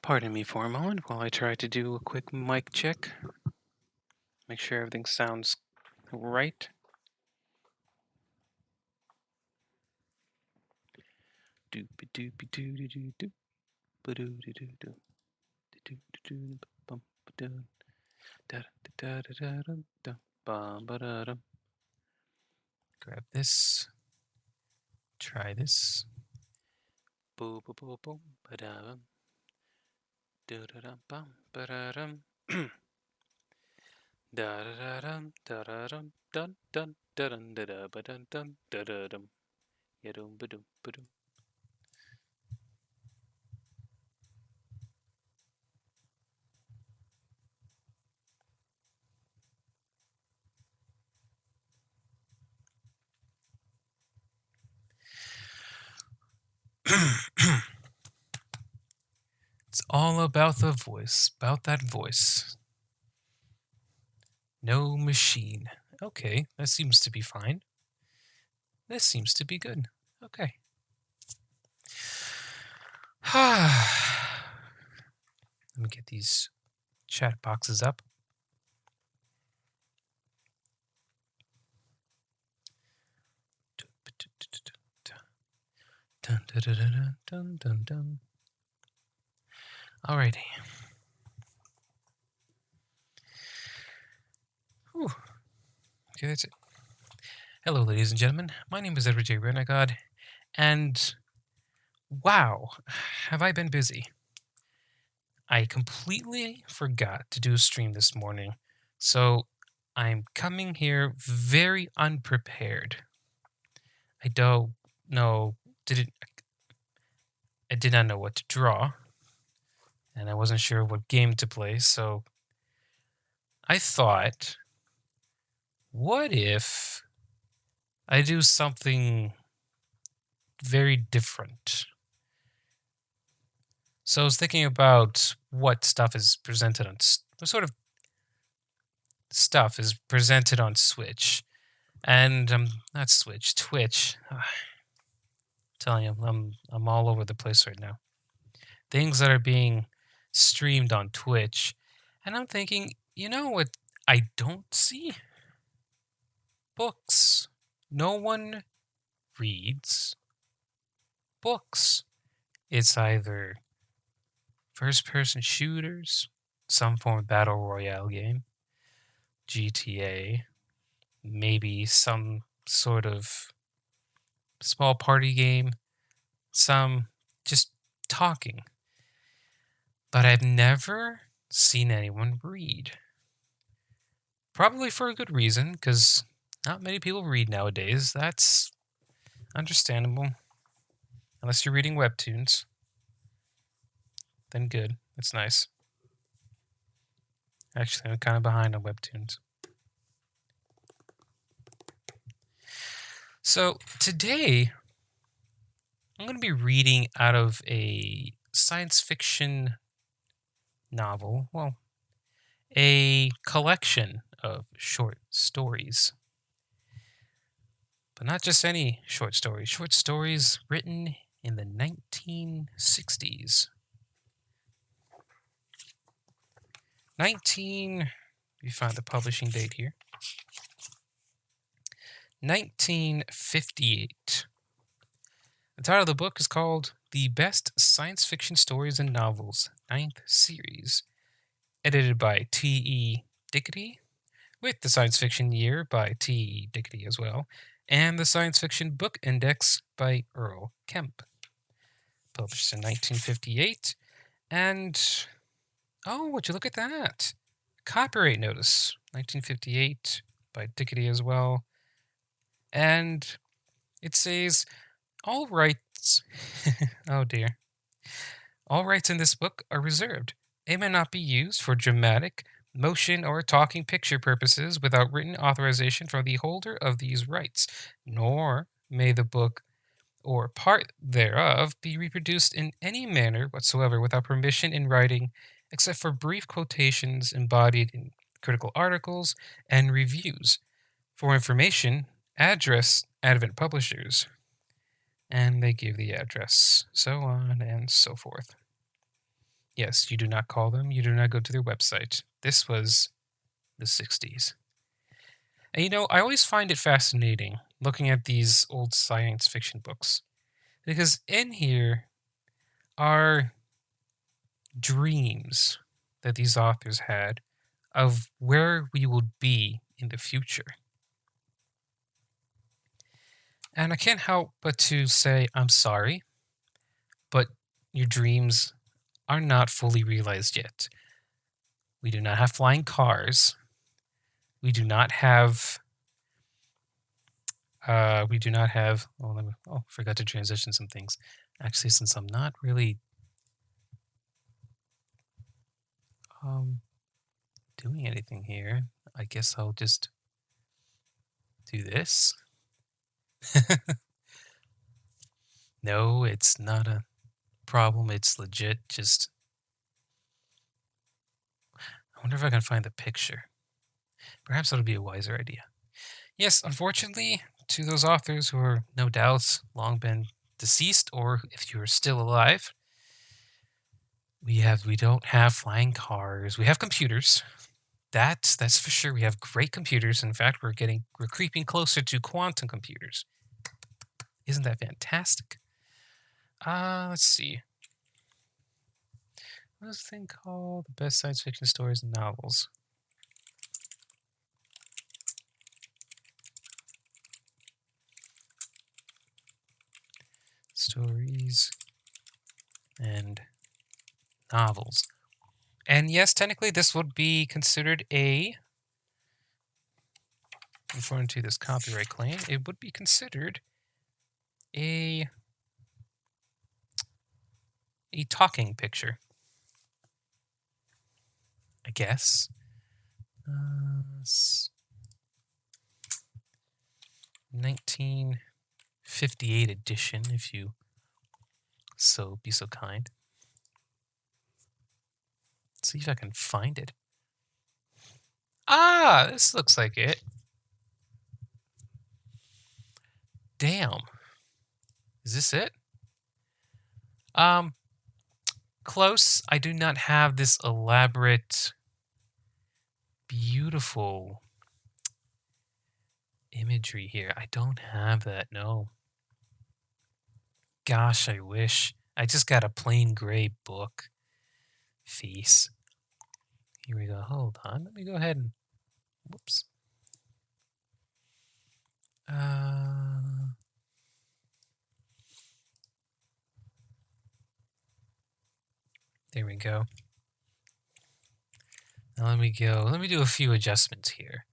Pardon me for a moment while I try to do a quick mic check. Make sure everything sounds right. Doopy doopy doo doo doo doo ba doo doo doo doo doo doo doo bum ba doo da da da da da da bum ba da dum. Grab this. Try this. Boo boo boo boom ba da bum. Do da da bum ba da dum. Da da da dum da da dum dun dun da dun da da ba dun dun da da dum. Ya dum ba dum ba dum. It's all about the voice, about that voice. No machine. Okay, that seems to be fine. This seems to be good. Okay. Let me get these chat boxes up. Dun, dun, dun, dun, dun, dun, dun. Alrighty. Whew. Okay, that's it. Hello, ladies and gentlemen. My name is edwardjrenegaud, and wow, have I been busy. I completely forgot to do a stream this morning, so I'm coming here very unprepared. I don't know, I did not know what to draw, and I wasn't sure what game to play, so I thought, what if I do something very different? So I was thinking about what stuff is presented on, what sort of stuff is presented on Switch, and not Switch, Twitch. Telling you, I'm all over the place right now. Things that are being streamed on Twitch, and I'm thinking, you know what I don't see? Books. No one reads books. It's either first-person shooters, some form of battle royale game, GTA, maybe some sort of small party game, some just talking. But I've never seen anyone read. Probably for a good reason, because not many people read nowadays. That's understandable. Unless you're reading webtoons. Then good. That's nice. Actually, I'm kind of behind on webtoons. So today, I'm going to be reading out of a science fiction novel. Well, a collection of short stories. But not just any short stories written in the 1960s. Let me find the publishing date here. 1958. The title of the book is called The Best Science Fiction Stories and Novels, 9th Series, edited by T.E. Dickety, with the Science Fiction Year by T.E. Dickety as well, and the Science Fiction Book Index by Earl Kemp. Published in 1958, and oh, would you look at that? Copyright notice, 1958, by Dickety as well. And it says, all rights, oh dear. All rights in this book are reserved. It may not be used for dramatic, motion, or talking picture purposes without written authorization from the holder of these rights, nor may the book or part thereof be reproduced in any manner whatsoever without permission in writing, except for brief quotations embodied in critical articles and reviews. For information, address Advent Publishers. And they give the address, so on and so forth. Yes, you do not call them. You do not go to their website. This was the 60s. And I always find it fascinating looking at these old science fiction books because in here are dreams that these authors had of where we will be in the future. And I can't help but to say, I'm sorry, but your dreams are not fully realized yet. We do not have flying cars. We do not have. We do not have. Forgot to transition some things. Actually, since I'm not really doing anything here, I guess I'll just do this. No, it's not a problem. It's legit. Just, I wonder if I can find the picture. Perhaps that'll be a wiser idea. Yes, unfortunately, to those authors who are no doubt long been deceased, or if you're still alive, we don't have flying cars. We have computers. That's for sure. We have great computers. In fact, we're creeping closer to quantum computers. Isn't that fantastic? Let's see. What is the thing called? The best science fiction stories and novels. Stories and novels. And yes, technically this would be considered according to this copyright claim, it would be considered a talking picture, I guess. 1958 edition, if you be so kind. Let's see if I can find it. Ah, this looks like it. Damn. Is this it? Close. I do not have this elaborate, beautiful imagery here. I don't have that, no. Gosh, I wish. I just got a plain gray book. Face. Here we go. Hold on. Let me go ahead and... Whoops. There we go. Now let me go. Let me do a few adjustments here.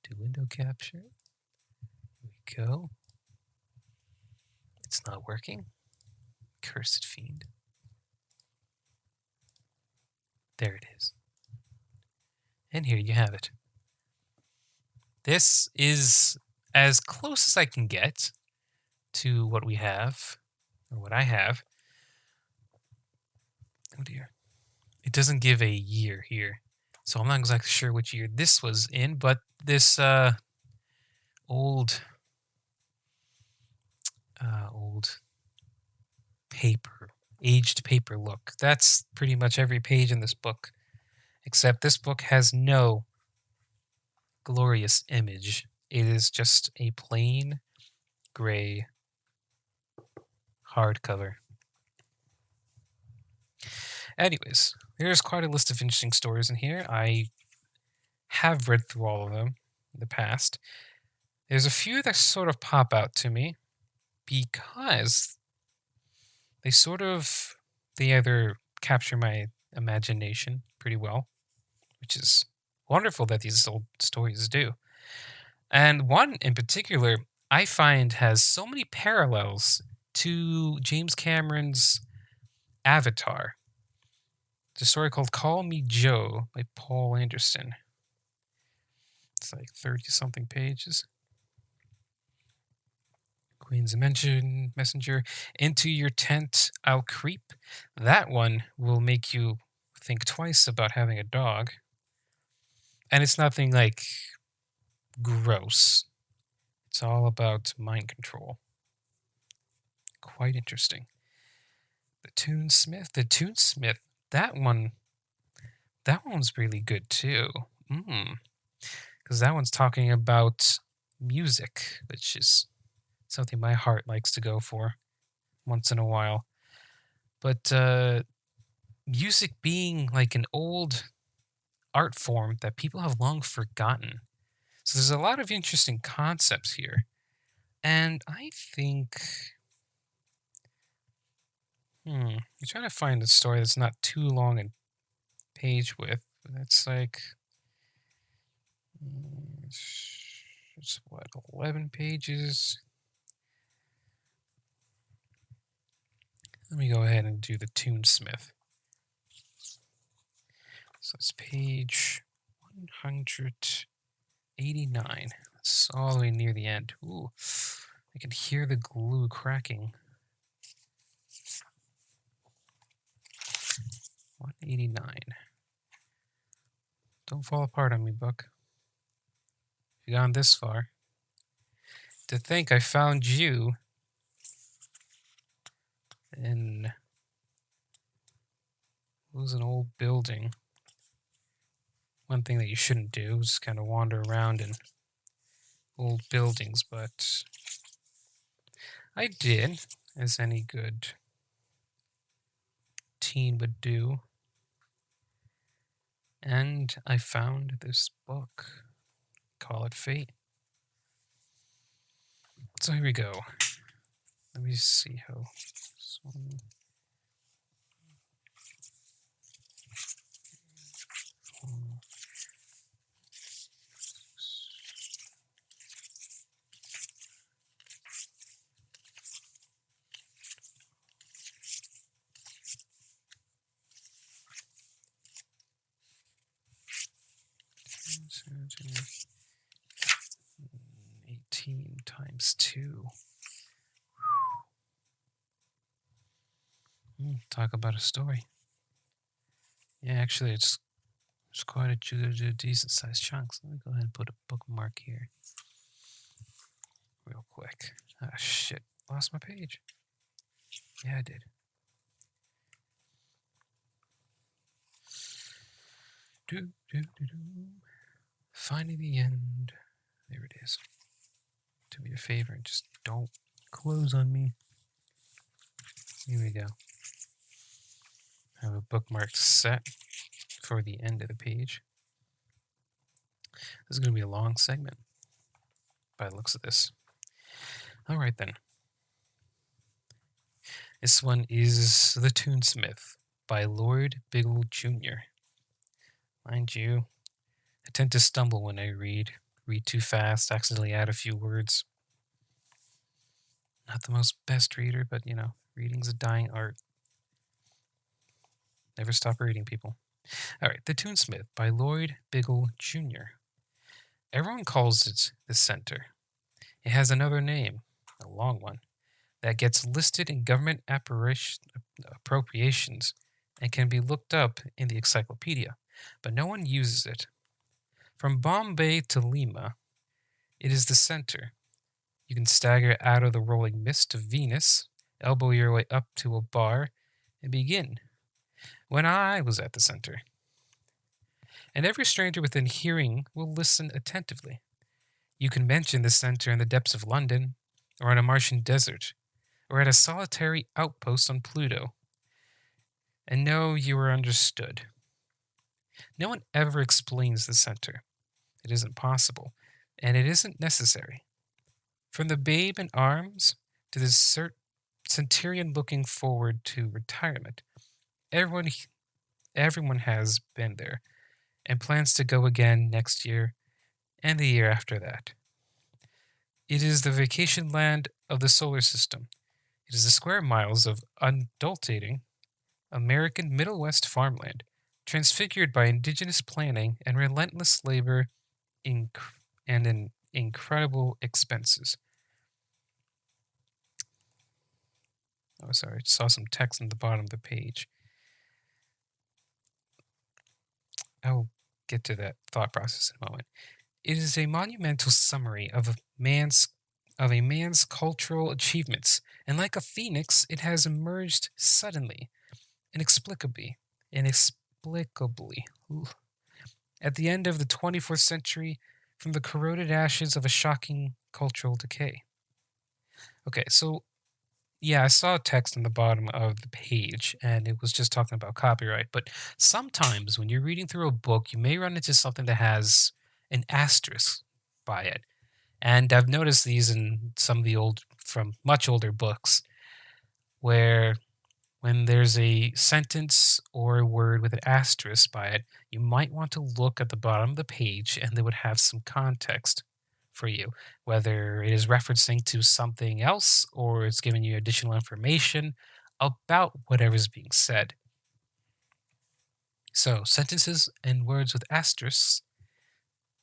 Do window capture. Here we go. It's not working. Cursed fiend. There it is. And here you have it. This is as close as I can get to what we have, or what I have. Oh dear. It doesn't give a year here. So I'm not exactly sure which year this was in, but this old paper, aged paper look. That's pretty much every page in this book, except this book has no glorious image. It is just a plain gray hardcover. Anyways, there's quite a list of interesting stories in here. I have read through all of them in the past. There's a few that sort of pop out to me because they either capture my imagination pretty well, which is wonderful that these old stories do. And one in particular I find has so many parallels to James Cameron's Avatar. It's a story called Call Me Joe by Paul Anderson. It's like 30-something pages. Queen's Messenger. Into Your Tent I'll Creep. That one will make you think twice about having a dog. And it's nothing like gross. It's all about mind control. Quite interesting. The Toonsmith. That one, that one's really good too. Because that one's talking about music, which is something my heart likes to go for once in a while. But music being like an old art form that people have long forgotten. So there's a lot of interesting concepts here. And I think, I'm trying to find a story that's not too long in page width. It's like, it's what, 11 pages? Let me go ahead and do the Toonsmith. So it's page 189. It's all the way near the end. Ooh, I can hear the glue cracking. 189. Don't fall apart on me, book. You've gone this far. To think I found you in, it was an old building. One thing that you shouldn't do is kind of wander around in old buildings, but I did, as any good teen would do. And I found this book. Call it fate. So here we go. Let me see how. So 18 times 2. Talk about a story. Yeah, actually, it's quite a decent sized chunk. So let me go ahead and put a bookmark here real quick. Ah, shit. Lost my page. Yeah, I did. Finding the end. There it is. Do me a favor and just don't close on me. Here we go. I have a bookmark set for the end of the page. This is going to be a long segment by the looks of this. All right, then. This one is The Toonsmith by Lord Biggle Jr. Mind you, I tend to stumble when I read too fast, accidentally add a few words. Not the most best reader, but reading's a dying art. Never stop reading, people. All right, The Toonsmith by Lloyd Biggle Jr. Everyone calls it the Center. It has another name, a long one, that gets listed in government appropriations and can be looked up in the encyclopedia, but no one uses it. From Bombay to Lima, it is the center. You can stagger out of the rolling mist of Venus, elbow your way up to a bar, and begin. When I was at the center. And every stranger within hearing will listen attentively. You can mention the center in the depths of London, or on a Martian desert, or at a solitary outpost on Pluto, and know you are understood. No one ever explains the center. It isn't possible, and it isn't necessary. From the babe in arms to the centurion looking forward to retirement, everyone has been there and plans to go again next year and the year after that. It is the vacation land of the solar system. It is the square miles of unadulterating American Middle West farmland, transfigured by indigenous planning and relentless labor and in incredible expenses. Oh, sorry, I saw some text on the bottom of the page. I'll get to that thought process in a moment. It is a monumental summary of a man's cultural achievements, and like a phoenix, it has emerged suddenly, inexplicably, inexplicably at the end of the 24th century from the corroded ashes of a shocking cultural decay. Okay, so yeah, I saw a text on the bottom of the page and it was just talking about copyright. But sometimes when you're reading through a book, you may run into something that has an asterisk by it. And I've noticed these in some of the from much older books, where when there's a sentence or a word with an asterisk by it, you might want to look at the bottom of the page and they would have some context for you, whether it is referencing to something else or it's giving you additional information about whatever's being said. So, sentences and words with asterisks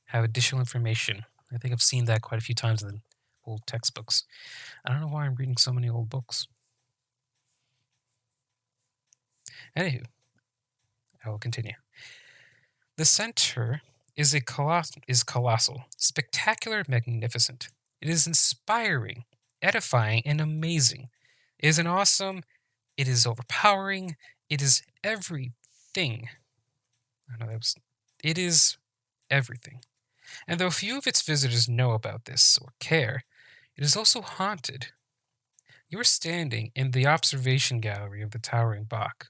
have additional information. I think I've seen that quite a few times in old textbooks. I don't know why I'm reading so many old books. Anywho, I will continue. The center is colossal, spectacular, magnificent. It is inspiring, edifying, and amazing. It is an awesome. It is overpowering. It is everything. I know that was. It is everything. And though few of its visitors know about this or care, it is also haunted. You are standing in the observation gallery of the towering Bach.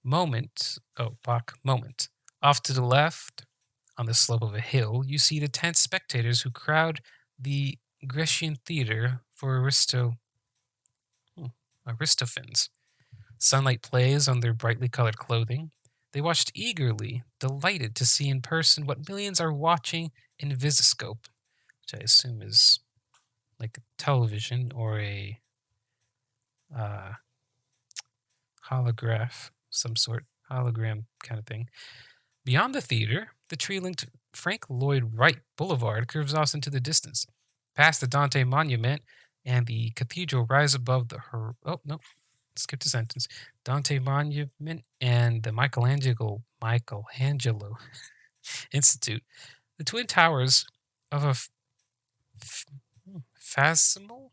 Bach moment. Off to the left, on the slope of a hill, you see the tense spectators who crowd the Grecian theater for Aristophans. Sunlight plays on their brightly colored clothing. They watched eagerly, delighted to see in person what millions are watching in Visiscope, which I assume is like a television or a holograph, some sort, hologram kind of thing. Beyond the theater, the tree-linked Frank Lloyd Wright Boulevard curves off into the distance. Past the Dante Monument and the cathedral rise above the skipped a sentence. Dante Monument and the Michelangelo Institute, the twin towers of a facsimile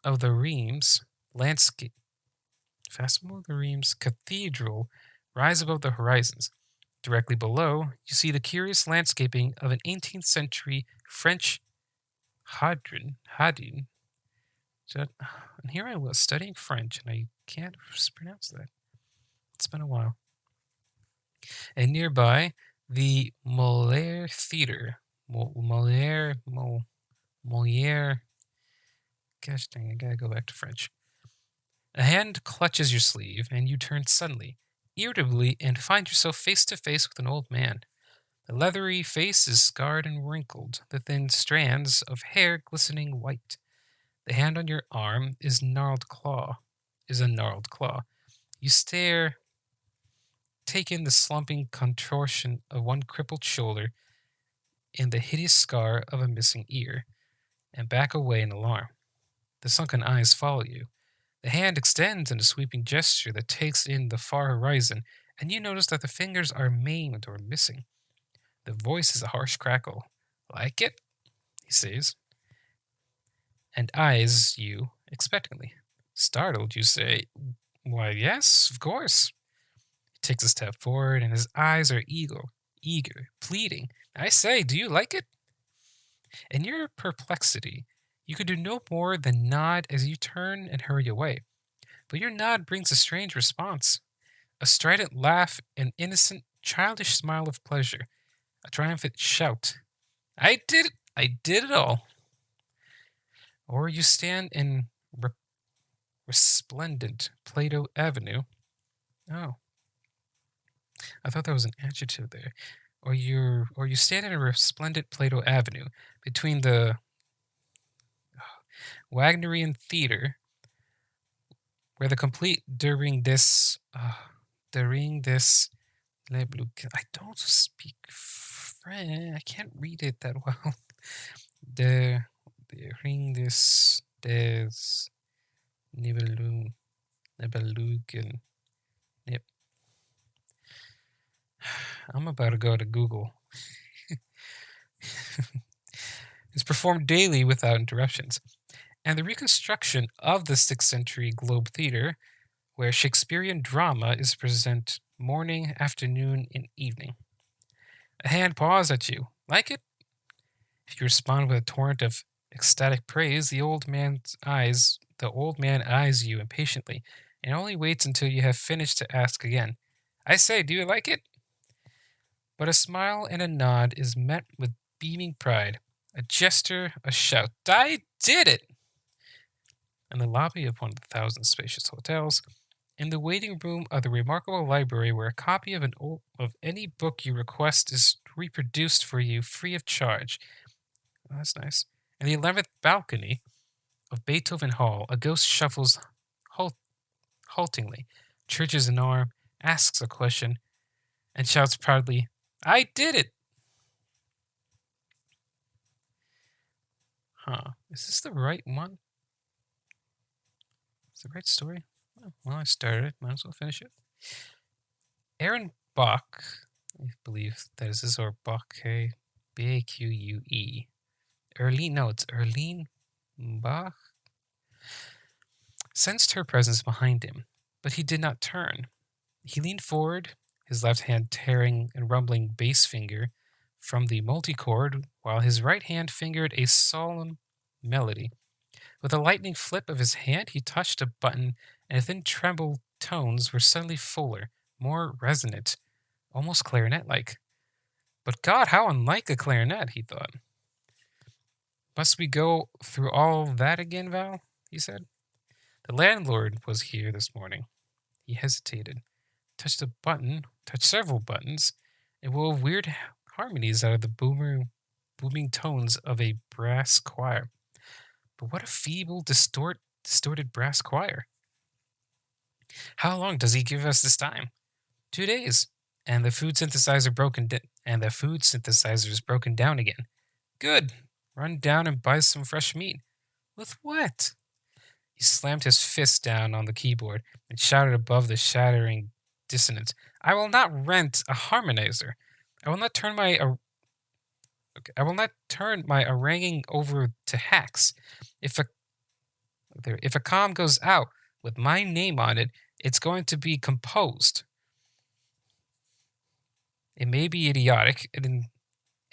of the Reims landscape. Facsimile of the Reims Cathedral rise above the horizons. Directly below, you see the curious landscaping of an 18th century French Hadin. And here I was studying French, and I can't pronounce that. It's been a while. And nearby, the Molière Theater. Molière. Gosh dang, I gotta go back to French. A hand clutches your sleeve, and you turn suddenly, irritably, and find yourself face to face with an old man. The leathery face is scarred and wrinkled, the thin strands of hair glistening white. The hand on your arm is a gnarled claw. You stare, take in the slumping contortion of one crippled shoulder and the hideous scar of a missing ear, and back away in alarm. The sunken eyes follow you. The hand extends in a sweeping gesture that takes in the far horizon, and you notice that the fingers are maimed or missing. The voice is a harsh crackle. Like it? He says, and eyes you expectantly. Startled, you say, Why, yes, of course. He takes a step forward, and his eyes are eager, pleading. I say, do you like it? In your perplexity, you could do no more than nod as you turn and hurry away. But your nod brings a strange response. A strident laugh, an innocent, childish smile of pleasure, a triumphant shout. I did it! I did it all! Or you stand in resplendent Plato Avenue. Oh, I thought that was an adjective there. Or you stand in a resplendent Plato Avenue between the Wagnerian Theater, where the complete during this I don't speak French. I can't read it that well. During this des Nibelungen. Yep. I'm about to go to Google. It's performed daily without interruptions. and the reconstruction of the 6th century Globe Theatre, where Shakespearean drama is present morning, afternoon, and evening. A hand paws at you. Like it? If you respond with a torrent of ecstatic praise, the old man eyes you impatiently and only waits until you have finished to ask again. I say, do you like it? But a smile and a nod is met with beaming pride, a gesture, a shout. I did it! In the lobby of one of the thousand spacious hotels, in the waiting room of the remarkable library where a copy of any book you request is reproduced for you free of charge. Oh, that's nice. In the 11th balcony of Beethoven Hall, a ghost shuffles halt- haltingly, churches an arm, asks a question, and shouts proudly, I did it! Huh. Is this the right one? Is the right story? Well, I started it. Might as well finish it. Aaron Bach, I believe that is this, or Bacque, B-A-Q-U-E. It's Erlene Bach, sensed her presence behind him, but he did not turn. He leaned forward, his left hand tearing and rumbling bass finger from the multichord, while his right hand fingered a solemn melody. With a lightning flip of his hand, he touched a button, and the thin treble tones were suddenly fuller, more resonant, almost clarinet-like. But God, how unlike a clarinet, he thought. Must we go through all that again, Val? He said. The landlord was here this morning. He hesitated, touched several buttons, and wove weird harmonies out of the booming tones of a brass choir. But what a feeble, distorted brass choir. How long does he give us this time? 2 days. And the food synthesizer is broken down again. Good. Run down and buy some fresh meat. With what? He slammed his fist down on the keyboard and shouted above the shattering dissonance. I will not rent a harmonizer. I will not turn my haranguing over to hacks. If a comm goes out with my name on it, it's going to be composed. It may be idiotic and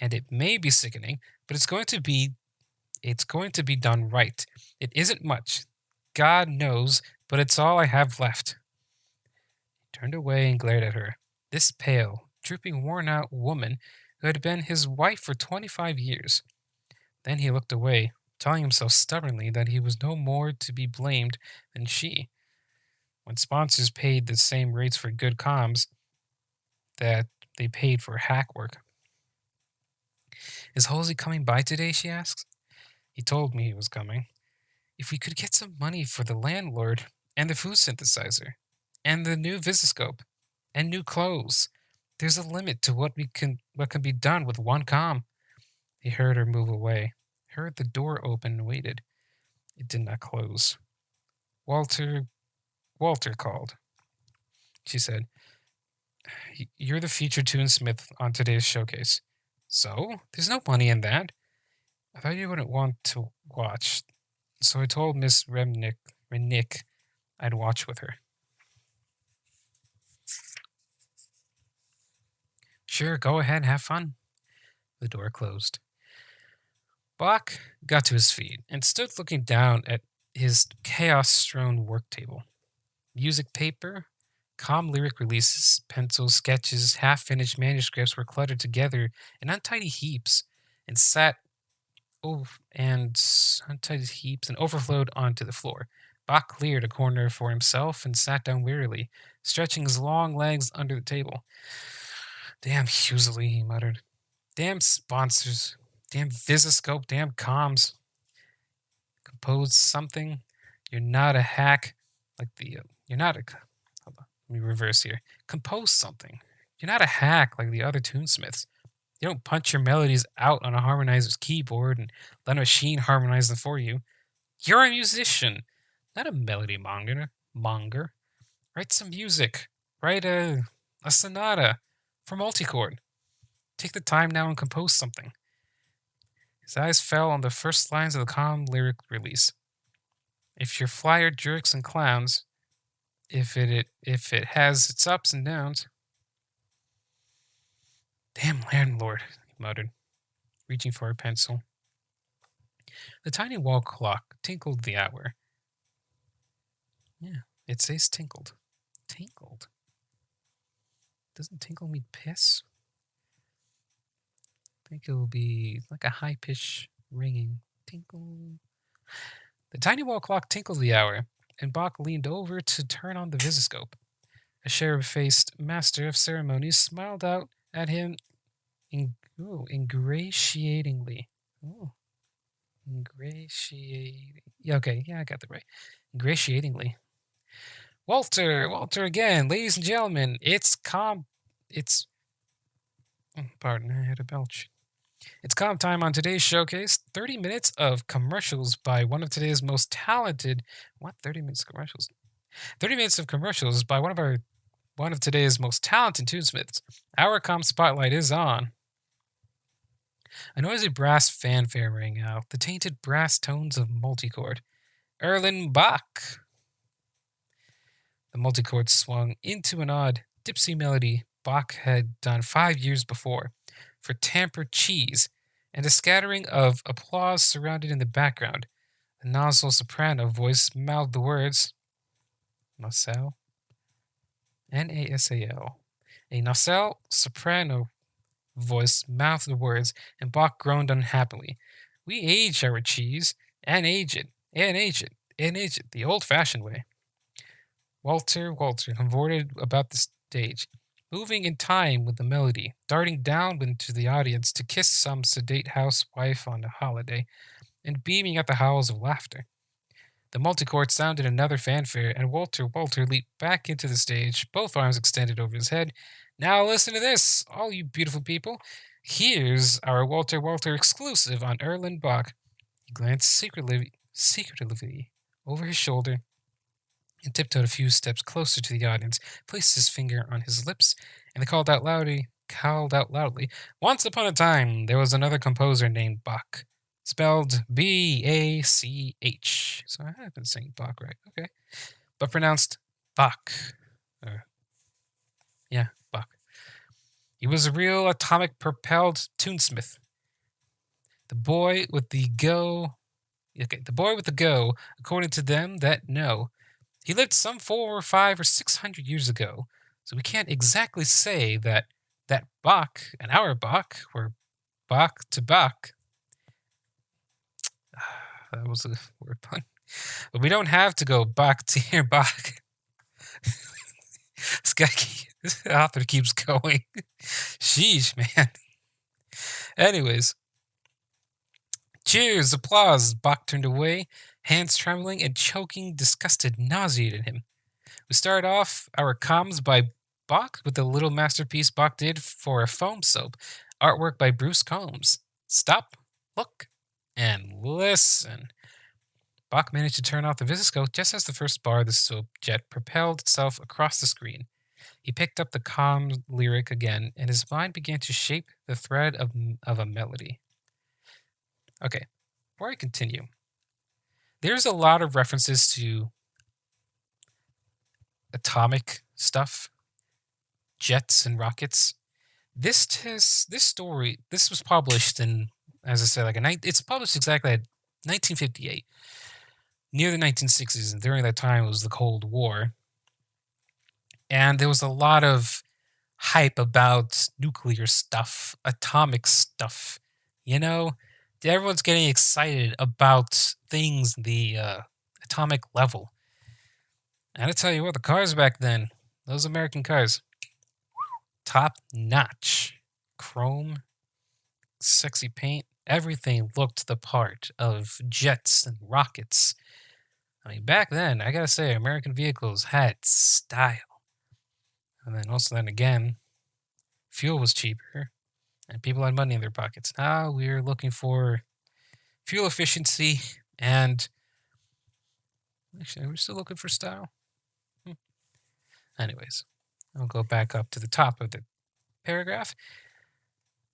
it may be sickening, but it's going to be done right. It isn't much, God knows, but it's all I have left. He turned away and glared at her. This pale, drooping, worn-out woman who had been his wife for 25 years. Then he looked away, telling himself stubbornly that he was no more to be blamed than she. When sponsors paid the same rates for good comms that they paid for hack work. Is Halsey coming by today, she asked. He told me he was coming. If we could get some money for the landlord, and the food synthesizer, and the new visiscope, and new clothes, there's a limit to what can be done with one comm. He heard her move away, heard the door open and waited. It did not close. Walter called. She said, You're the featured tunesmith on today's showcase. So? There's no money in that. I thought you wouldn't want to watch, so I told Miss Rennick I'd watch with her. Sure, go ahead, have fun. The door closed. Bach got to his feet and stood looking down at his chaos-strewn work table. Music paper, lyric releases, pencils, sketches, half-finished manuscripts were cluttered together in untidy heaps and overflowed onto the floor. Bach cleared a corner for himself and sat down wearily, stretching his long legs under the table. Damn Hughley, he muttered. Damn sponsors. Damn visiscope. Damn comms. Compose something. You're not a hack you're not a... Hold on. Let me reverse here. Compose something. You're not a hack like the other tunesmiths. You don't punch your melodies out on a harmonizer's keyboard and let a machine harmonize them for you. You're a musician, not a melody monger. Write some music. Write a sonata for multichord. Take the time now and compose something. His eyes fell on the first lines of the calm lyric release. If you're flyer jerks and clowns, if it has its ups and downs. Damn landlord, he muttered, reaching for a pencil. The tiny wall clock tinkled the hour. Yeah, it says tinkled. Tinkled. Doesn't tinkle mean piss? I think it will be like a high pitch ringing. Tinkle. The tiny wall clock tinkled the hour, and Bach leaned over to turn on the visiscope. A cherub-faced master of ceremonies smiled out at him ingratiatingly. Ooh, ingratiating. Yeah, okay, yeah, I got that right. Ingratiatingly. Walter again, ladies and gentlemen. Pardon, I had a belch. It's comp time on today's showcase. 30 minutes of commercials by one of today's most talented. What? 30 minutes of commercials? 30 minutes of commercials by one of today's most talented tunesmiths. Our comp spotlight is on. A noisy brass fanfare rang out, the tainted brass tones of multichord. Erlen Bach. The multichord swung into an odd, dipsy melody Bach had done 5 years before, for tampered cheese, and a scattering of applause surrounded in the background. A nasal soprano voice mouthed the words, Nasal? Nasal. A nasal soprano voice mouthed the words, and Bach groaned unhappily. We age our cheese, and age it, and age it, and age it, the old-fashioned way. Walter cavorted about the stage, moving in time with the melody, darting down into the audience to kiss some sedate housewife on a holiday, and beaming at the howls of laughter. The multichord sounded another fanfare, and Walter leaped back into the stage, both arms extended over his head. Now listen to this, all you beautiful people. Here's our Walter exclusive on Erlen Bach. He glanced secretively over his shoulder and tiptoed a few steps closer to the audience, placed his finger on his lips, and called out loudly, Once upon a time, there was another composer named Bach, spelled B-A-C-H. So I have been saying Bach right, okay. But pronounced Bach. Bach. He was a real atomic-propelled tunesmith. The boy with the go, according to them that know. He lived some 400 or 500 or 600 years ago, so we can't exactly say that Bach and our Bach were Bach to Bach. That was a word pun. But we don't have to go Bach to hear Bach. This author keeps going. Sheesh, man. Anyways. Cheers, applause. Bach turned away, hands trembling and choking, disgusted, nauseated him. We started off our comms by Bach with the little masterpiece Bach did for a foam soap, artwork by Bruce Combs. Stop, look, and listen. Bach managed to turn off the visiscope just as the first bar of the soap jet propelled itself across the screen. He picked up the calm lyric again, and his mind began to shape the thread of a melody. Okay, before I continue, there's a lot of references to atomic stuff, jets and rockets. This was published in, as I said, it's published exactly at 1958, near the 1960s, and during that time it was the Cold War. And there was a lot of hype about nuclear stuff, atomic stuff, Everyone's getting excited about things the atomic level. And I tell you what, the cars back then, those American cars, top notch. Chrome, sexy paint, everything looked the part of jets and rockets. I mean, back then, I gotta say, American vehicles had style. And then again, fuel was cheaper. And people had money in their pockets. Now we're looking for fuel efficiency and... Actually, we're still looking for style. Anyways, I'll go back up to the top of the paragraph.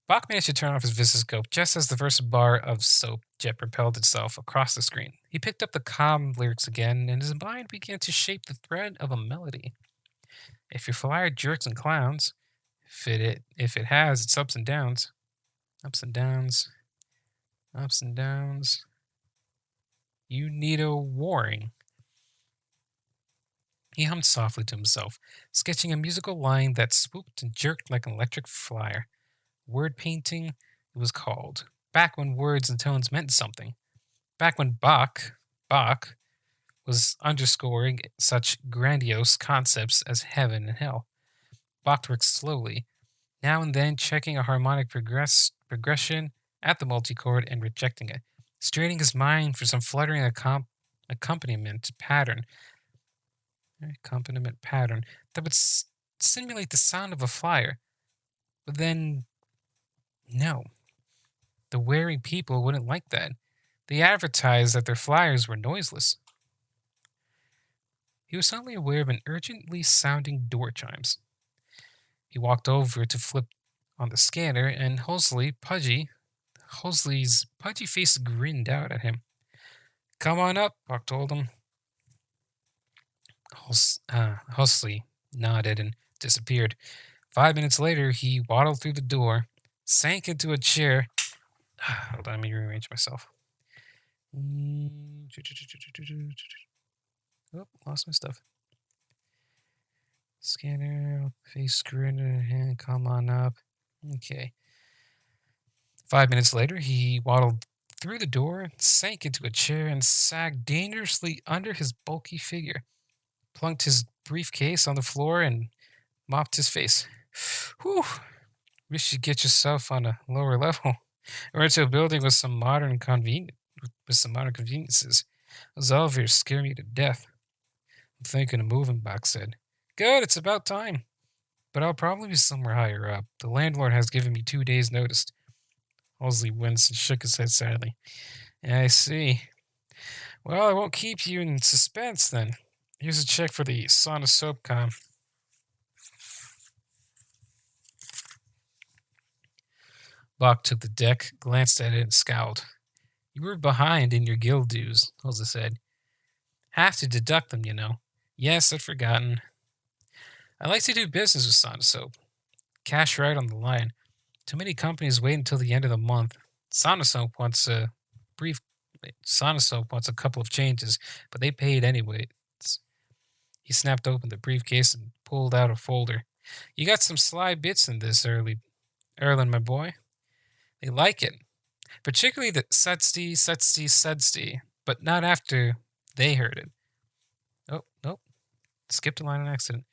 Bach managed to turn off his visiscope just as the first bar of soap Jet propelled itself across the screen. He picked up the calm lyrics again, and his mind began to shape the thread of a melody. If your flyer jerks and clowns, if it has its ups and downs, ups and downs, you need a warning. He hummed softly to himself, sketching a musical line that swooped and jerked like an electric flyer. Word painting, it was called. Back when words and tones meant something. Back when Bach was underscoring such grandiose concepts as heaven and hell. Bach worked slowly, now and then checking a harmonic progression at the multichord and rejecting it, straining his mind for some fluttering accompaniment pattern that would simulate the sound of a flyer. But then, no, the wary people wouldn't like that. They advertised that their flyers were noiseless. He was suddenly aware of an urgently sounding door chimes. He walked over to flip on the scanner, and Hulsey's pudgy face grinned out at him. "Come on up," Buck told him. Hulsey nodded and disappeared. 5 minutes later, he waddled through the door, sank into a chair. Hold on, let me rearrange myself. Oh, lost my stuff. Scanner, face grin, hand, come on up. Okay. 5 minutes later, he waddled through the door, sank into a chair, and sagged dangerously under his bulky figure. Plunked his briefcase on the floor and mopped his face. Whew. Wish you'd get yourself on a lower level, or into a building with some modern conveniences. Those elevators scare me to death. I'm thinking of moving, Bach said. Good, it's about time. But I'll probably be somewhere higher up. The landlord has given me 2 days' notice. Halsey winced and shook his head sadly. I see. Well, I won't keep you in suspense then. Here's a check for the sauna soapcom. Bach took the deck, glanced at it, and scowled. You were behind in your guild dues, Halsey said. Have to deduct them, you know. Yes, I'd forgotten. I like to do business with sauna soap. Cash right on the line. Too many companies wait until the end of the month. Sauna soap wants a couple of changes, but they paid anyway. He snapped open the briefcase and pulled out a folder. You got some sly bits in this, Erlen, my boy. They like it. Particularly the sudsty, but not after they heard it. Oh, nope. Skipped a line on accident.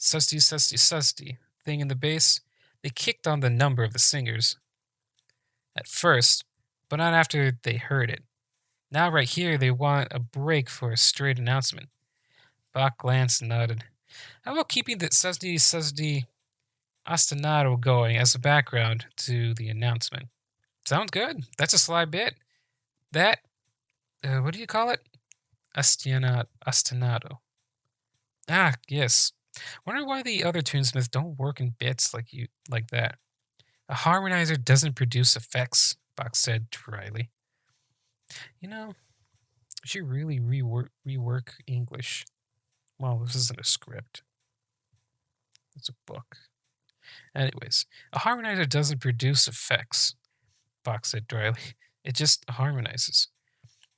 Sudsty thing in the bass. They kicked on the number of the singers at first, but not after they heard it. Now right here they want a break for a straight announcement. Bach glanced and nodded. How about keeping the sudsty ostinato going as a background to the announcement? Sounds good. That's a sly bit. That, what do you call it? Ostinato. Ah, yes. Wonder why the other tunesmiths don't work in bits like that. A harmonizer doesn't produce effects, Bach said dryly. You know, I should really rework English. Well, this isn't a script. It's a book. Anyways, a harmonizer doesn't produce effects, Bach said dryly. It just harmonizes.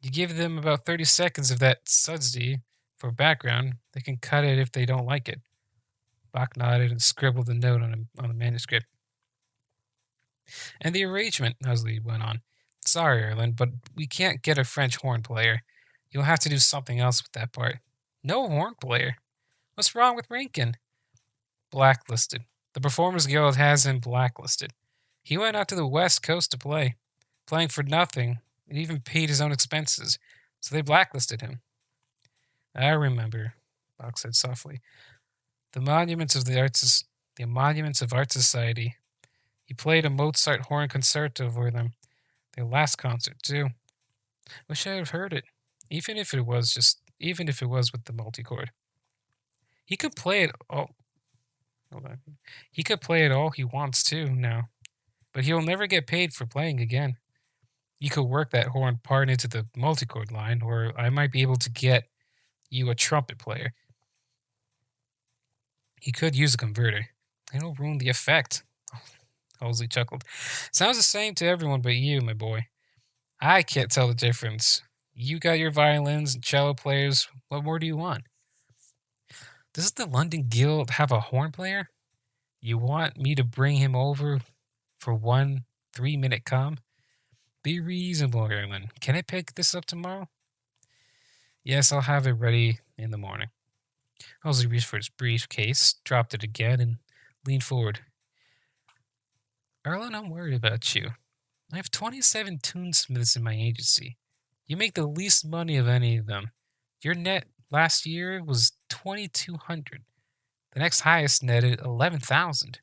You give them about 30 seconds of that sudsy for background, they can cut it if they don't like it. Bach nodded and scribbled a note on the manuscript. And the arrangement, Huxley went on. Sorry, Erlen, but we can't get a French horn player. You'll have to do something else with that part. No horn player? What's wrong with Rankin? Blacklisted. The Performers Guild has him blacklisted. He went out to the West Coast to play, playing for nothing, and even paid his own expenses, so they blacklisted him. I remember, Bach said softly. The Monuments of Art Society. He played a Mozart horn concerto for them. Their last concert, too. Wish I had heard it, even if it was with the multichord. He could play it all. Hold on. He could play it all he wants to now, but he'll never get paid for playing again. You could work that horn part into the multi-chord line, or I might be able to get you a trumpet player. He could use a converter. It'll ruin the effect. Halsey chuckled. Sounds the same to everyone but you, my boy. I can't tell the difference. You got your violins and cello players. What more do you want? Doesn't the London Guild have a horn player? You want me to bring him over for 1 3-minute com? Be reasonable, Erlen. Can I pick this up tomorrow? Yes, I'll have it ready in the morning. Halsey reached for his briefcase, dropped it again, and leaned forward. Erlen, I'm worried about you. I have 27 tunesmiths in my agency. You make the least money of any of them. Your net last year was 2,200. The next highest netted 11,000.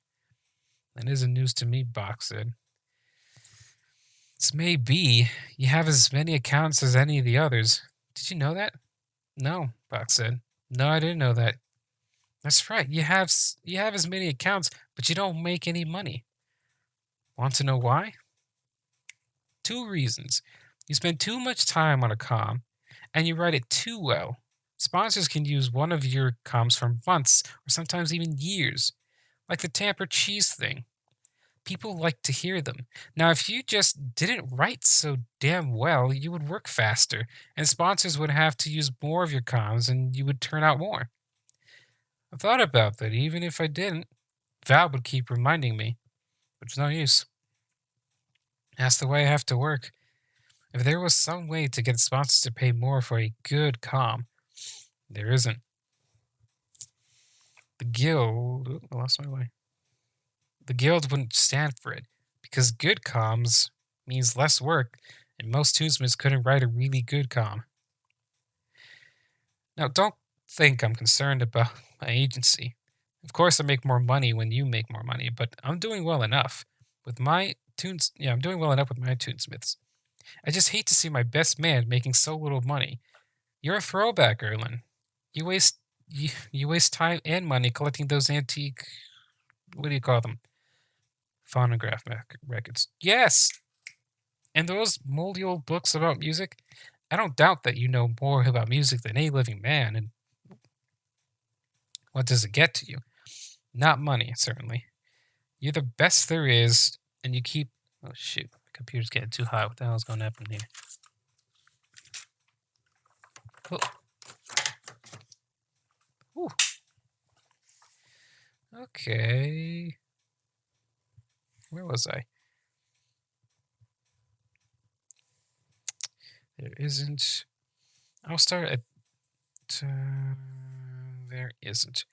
That isn't news to me, Bach said. This may be. You have as many accounts as any of the others. Did you know that? No, Bach said. No, I didn't know that. That's right. You have as many accounts, but you don't make any money. Want to know why? 2 reasons. You spend too much time on a comm, and you write it too well. Sponsors can use one of your comms for months, or sometimes even years, like the tamper cheese thing. People like to hear them. Now, if you just didn't write so damn well, you would work faster, and sponsors would have to use more of your comms, and you would turn out more. I thought about that. Even if I didn't, Val would keep reminding me, which is no use. That's the way I have to work. If there was some way to get sponsors to pay more for a good comm, there isn't. The guild... I lost my way. The guild wouldn't stand for it, because good comms means less work, and most tunesmiths couldn't write a really good comm. Now, don't think I'm concerned about my agency. Of course, I make more money when you make more money, but I'm doing well enough with my I'm doing well enough with my tunesmiths. I just hate to see my best man making so little money. You're a throwback, Erlen. You waste time and money collecting those antique... What do you call them? Phonograph records. Yes! And those moldy old books about music? I don't doubt that you know more about music than any living man, and what does it get to you? Not money, certainly. You're the best there is, and you keep... Oh, shoot. The computer's getting too hot. What the hell is going to happen here? Oh. Ooh. Okay. Where was I? There isn't... I'll start at... there isn't.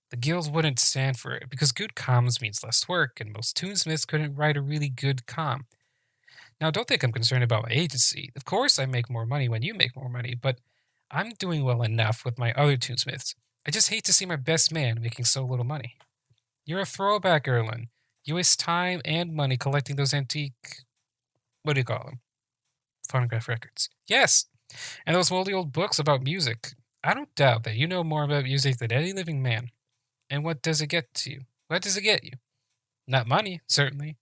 The guild wouldn't stand for it, because good comms means less work, and most tunesmiths couldn't write a really good comm. Now, don't think I'm concerned about my agency. Of course I make more money when you make more money, but I'm doing well enough with my other tunesmiths. I just hate to see my best man making so little money. You're a throwback, Erlen. You waste time and money collecting those antique... What do you call them? Phonograph records. Yes! And those moldy old books about music. I don't doubt that you know more about music than any living man. And what does it get to you? What does it get you? Not money, certainly.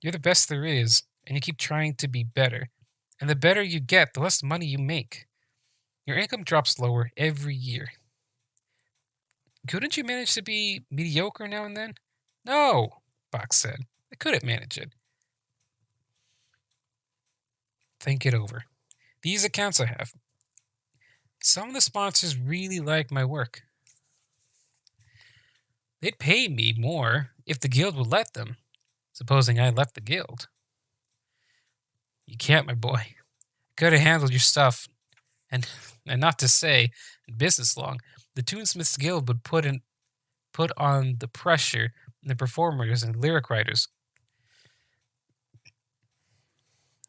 You're the best there is, and you keep trying to be better. And the better you get, the less money you make. Your income drops lower every year. Couldn't you manage to be mediocre now and then? No, Box said. I couldn't manage it. Think it over. These accounts I have. Some of the sponsors really like my work. They'd pay me more if the guild would let them, supposing I left the guild. You can't, my boy. Could have handled your stuff, and not to say, in business long, the Tunesmiths Guild would put on the pressure on the performers and lyric writers.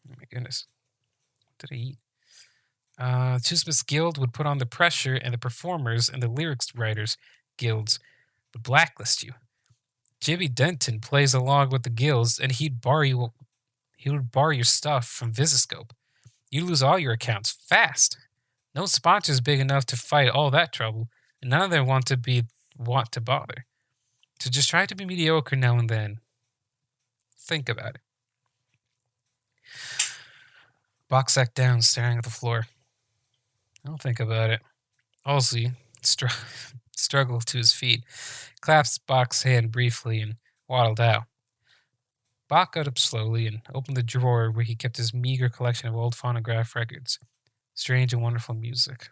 Oh my goodness. What did I eat? The Tunesmiths Guild would put on the pressure, and the performers and the lyrics writers guilds would blacklist you. Jimmy Denton plays along with the guilds, and he would bar your stuff from Visiscope. You'd lose all your accounts fast. No sponsor's big enough to fight all that trouble, and none of them want to bother. So just try to be mediocre now and then. Think about it. Bach sat down, staring at the floor. I'll think about it. Halsey struggled to his feet, clasped Bach's hand briefly, and waddled out. Bach got up slowly and opened the drawer where he kept his meager collection of old phonograph records. Strange and wonderful music.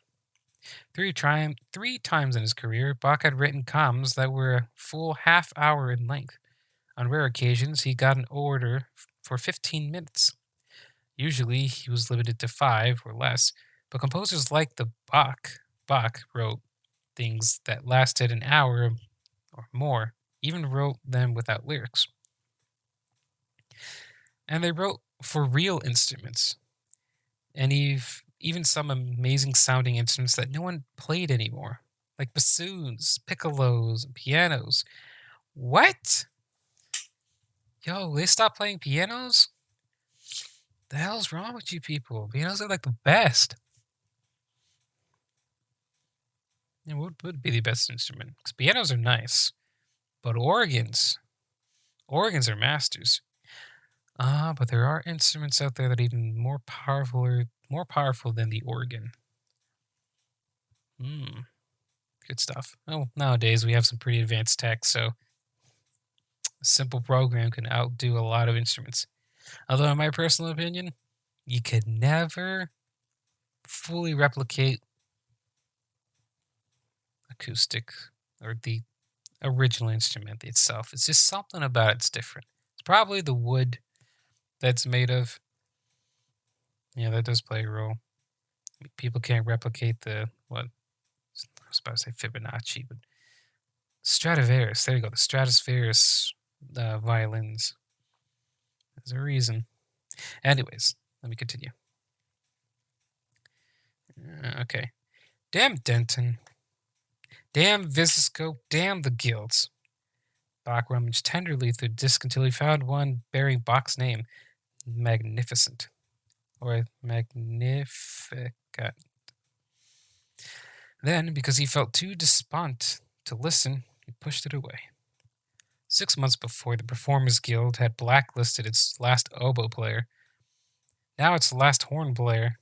Three times in his career, Bach had written comms that were a full half hour in length. On rare occasions, he got an order for 15 minutes. Usually, he was limited to 5 or less, but composers like the Bach wrote things that lasted an hour or more, even wrote them without lyrics. And they wrote for real instruments, and even some amazing sounding instruments that no one played anymore, like bassoons, piccolos, and pianos. What? Yo, they stopped playing pianos? The hell's wrong with you people? Pianos are like the best. And what would be the best instrument? Because pianos are nice, but organs are masters. But there are instruments out there that are even more powerful than the organ. Good stuff. Oh, nowadays we have some pretty advanced tech, so a simple program can outdo a lot of instruments. Although, in my personal opinion, you could never fully replicate acoustic or the original instrument itself. It's just something about it's different. It's probably the wood that's made of. Yeah, that does play a role. People can't replicate I was about to say Fibonacci, but Stradivarius. There you go. The Stradivarius violins. There's a reason. Anyways, let me continue. Okay. Damn Denton. Damn Visiscope. Damn the guilds. Bach rummaged tenderly through the disc until he found one bearing Bach's name. Magnificent. Or Magnificat. Then, because he felt too despondent to listen, he pushed it away. 6 months before, the Performers Guild had blacklisted its last oboe player. Now it's the last horn player.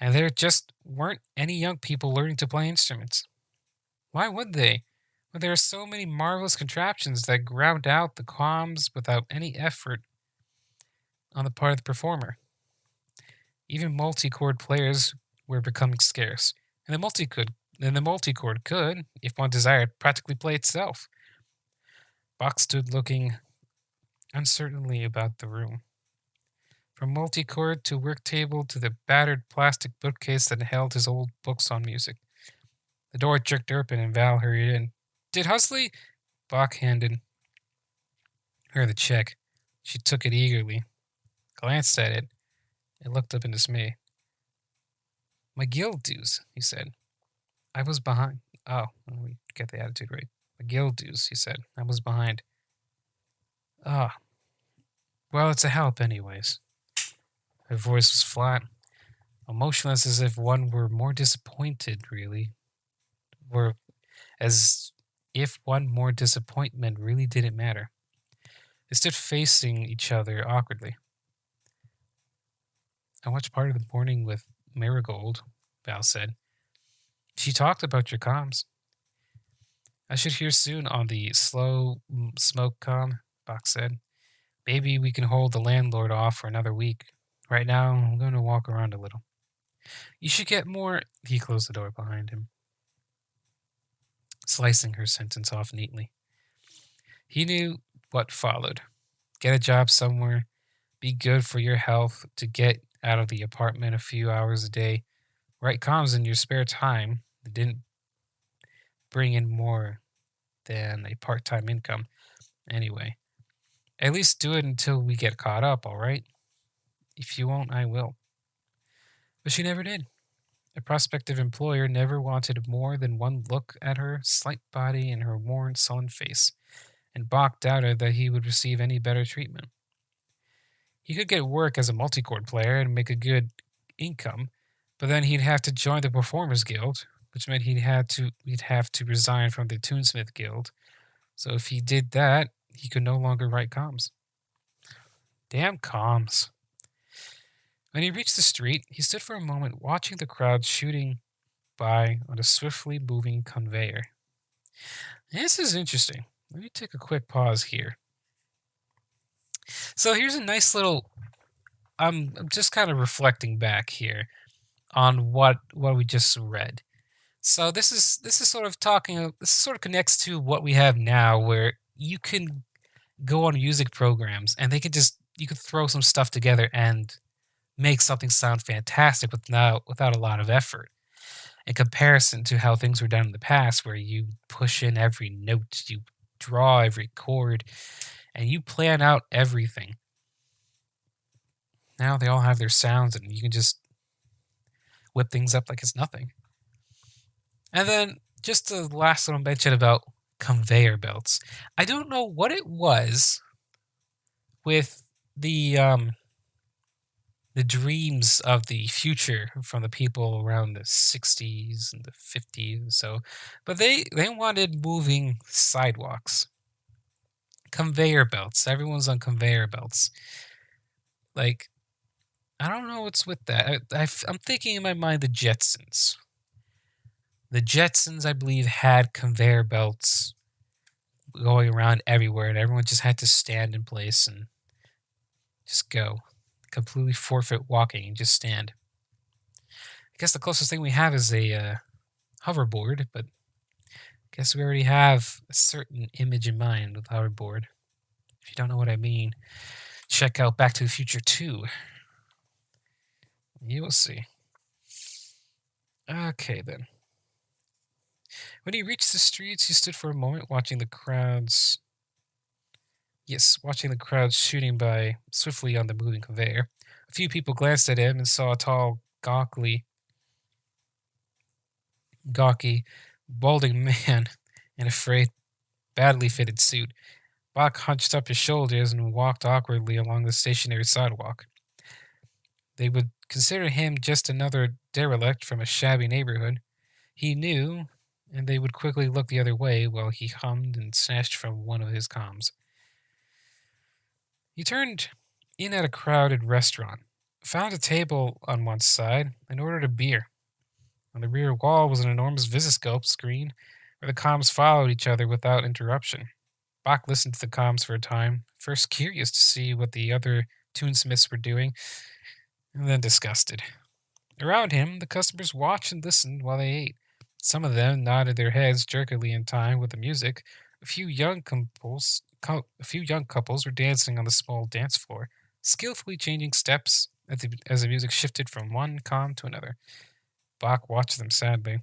And there just weren't any young people learning to play instruments. Why would they? When there are so many marvelous contraptions that ground out the comms without any effort on the part of the performer. Even multi-chord players were becoming scarce, and the multi-chord could, if one desired, practically play itself. Bach stood looking uncertainly about the room. From multi-chord to work table to the battered plastic bookcase that held his old books on music. The door jerked open and Val hurried in. Did Huxley? Bach handed her the check. She took it eagerly, glanced at it, and looked up in dismay. My guild dues, he said. I was behind. Oh, let me get the attitude right. My guild dues, he said. I was behind. Ah. Well, it's a help anyways. Her voice was flat, emotionless, as if one were more disappointed, really. Or as if one more disappointment really didn't matter. They stood facing each other awkwardly. I watched part of the morning with Marigold, Val said. She talked about your comms. I should hear soon on the slow smoke comm, Bach said. Maybe we can hold the landlord off for another week. Right now, I'm going to walk around a little. You should get more. He closed the door behind him, slicing her sentence off neatly. He knew what followed. Get a job somewhere. Be good for your health to get out of the apartment a few hours a day. Write comms in your spare time. It didn't bring in more than a part-time income. Anyway, at least do it until we get caught up, all right? If you won't, I will. But she never did. A prospective employer never wanted more than one look at her slight body and her worn, sullen face, and Bach doubted that he would receive any better treatment. He could get work as a multi-chord player and make a good income, but then he'd have to join the Performers Guild, which meant he'd have to resign from the Toonsmith Guild. So if he did that, he could no longer write comms. Damn comms. When he reached the street, he stood for a moment watching the crowd shooting by on a swiftly moving conveyor. This is interesting. Let me take a quick pause here. So here's a nice little. I'm just kind of reflecting back here on what we just read. So this is sort of talking. This sort of connects to what we have now, where you can go on music programs and they can just you can throw some stuff together and make something sound fantastic without a lot of effort. In comparison to how things were done in the past, where you push in every note, you draw every chord, and you plan out everything. Now they all have their sounds, and you can just whip things up like it's nothing. And then just the last little mention about conveyor belts. I don't know what it was with the dreams of the future from the people around the 60s and the 50s and so, but they wanted moving sidewalks, conveyor belts. Everyone's on conveyor belts. Like, I don't know what's with that. I'm thinking in my mind the Jetsons. The Jetsons, I believe, had conveyor belts going around everywhere, and everyone just had to stand in place and just go. Completely forfeit walking and just stand. I guess the closest thing we have is a hoverboard, but I guess we already have a certain image in mind with hoverboard. If you don't know what I mean, check out Back to the Future 2. You will see. Okay, then. When he reached the streets, he stood for a moment watching the crowds. Yes, watching the crowds shooting by swiftly on the moving conveyor. A few people glanced at him and saw a tall, gawky, balding man in a frayed, badly fitted suit. Bach hunched up his shoulders and walked awkwardly along the stationary sidewalk. They would consider him just another derelict from a shabby neighborhood. He knew, and they would quickly look the other way while he hummed and snatched from one of his comms. He turned in at a crowded restaurant, found a table on one side, and ordered a beer. On the rear wall was an enormous visiscope screen where the comms followed each other without interruption. Bach listened to the comms for a time, first curious to see what the other tunesmiths were doing, and then disgusted. Around him, the customers watched and listened while they ate. Some of them nodded their heads jerkily in time with the music. A few young couples were dancing on the small dance floor, skillfully changing steps as the music shifted from one comm to another. Bach watched them sadly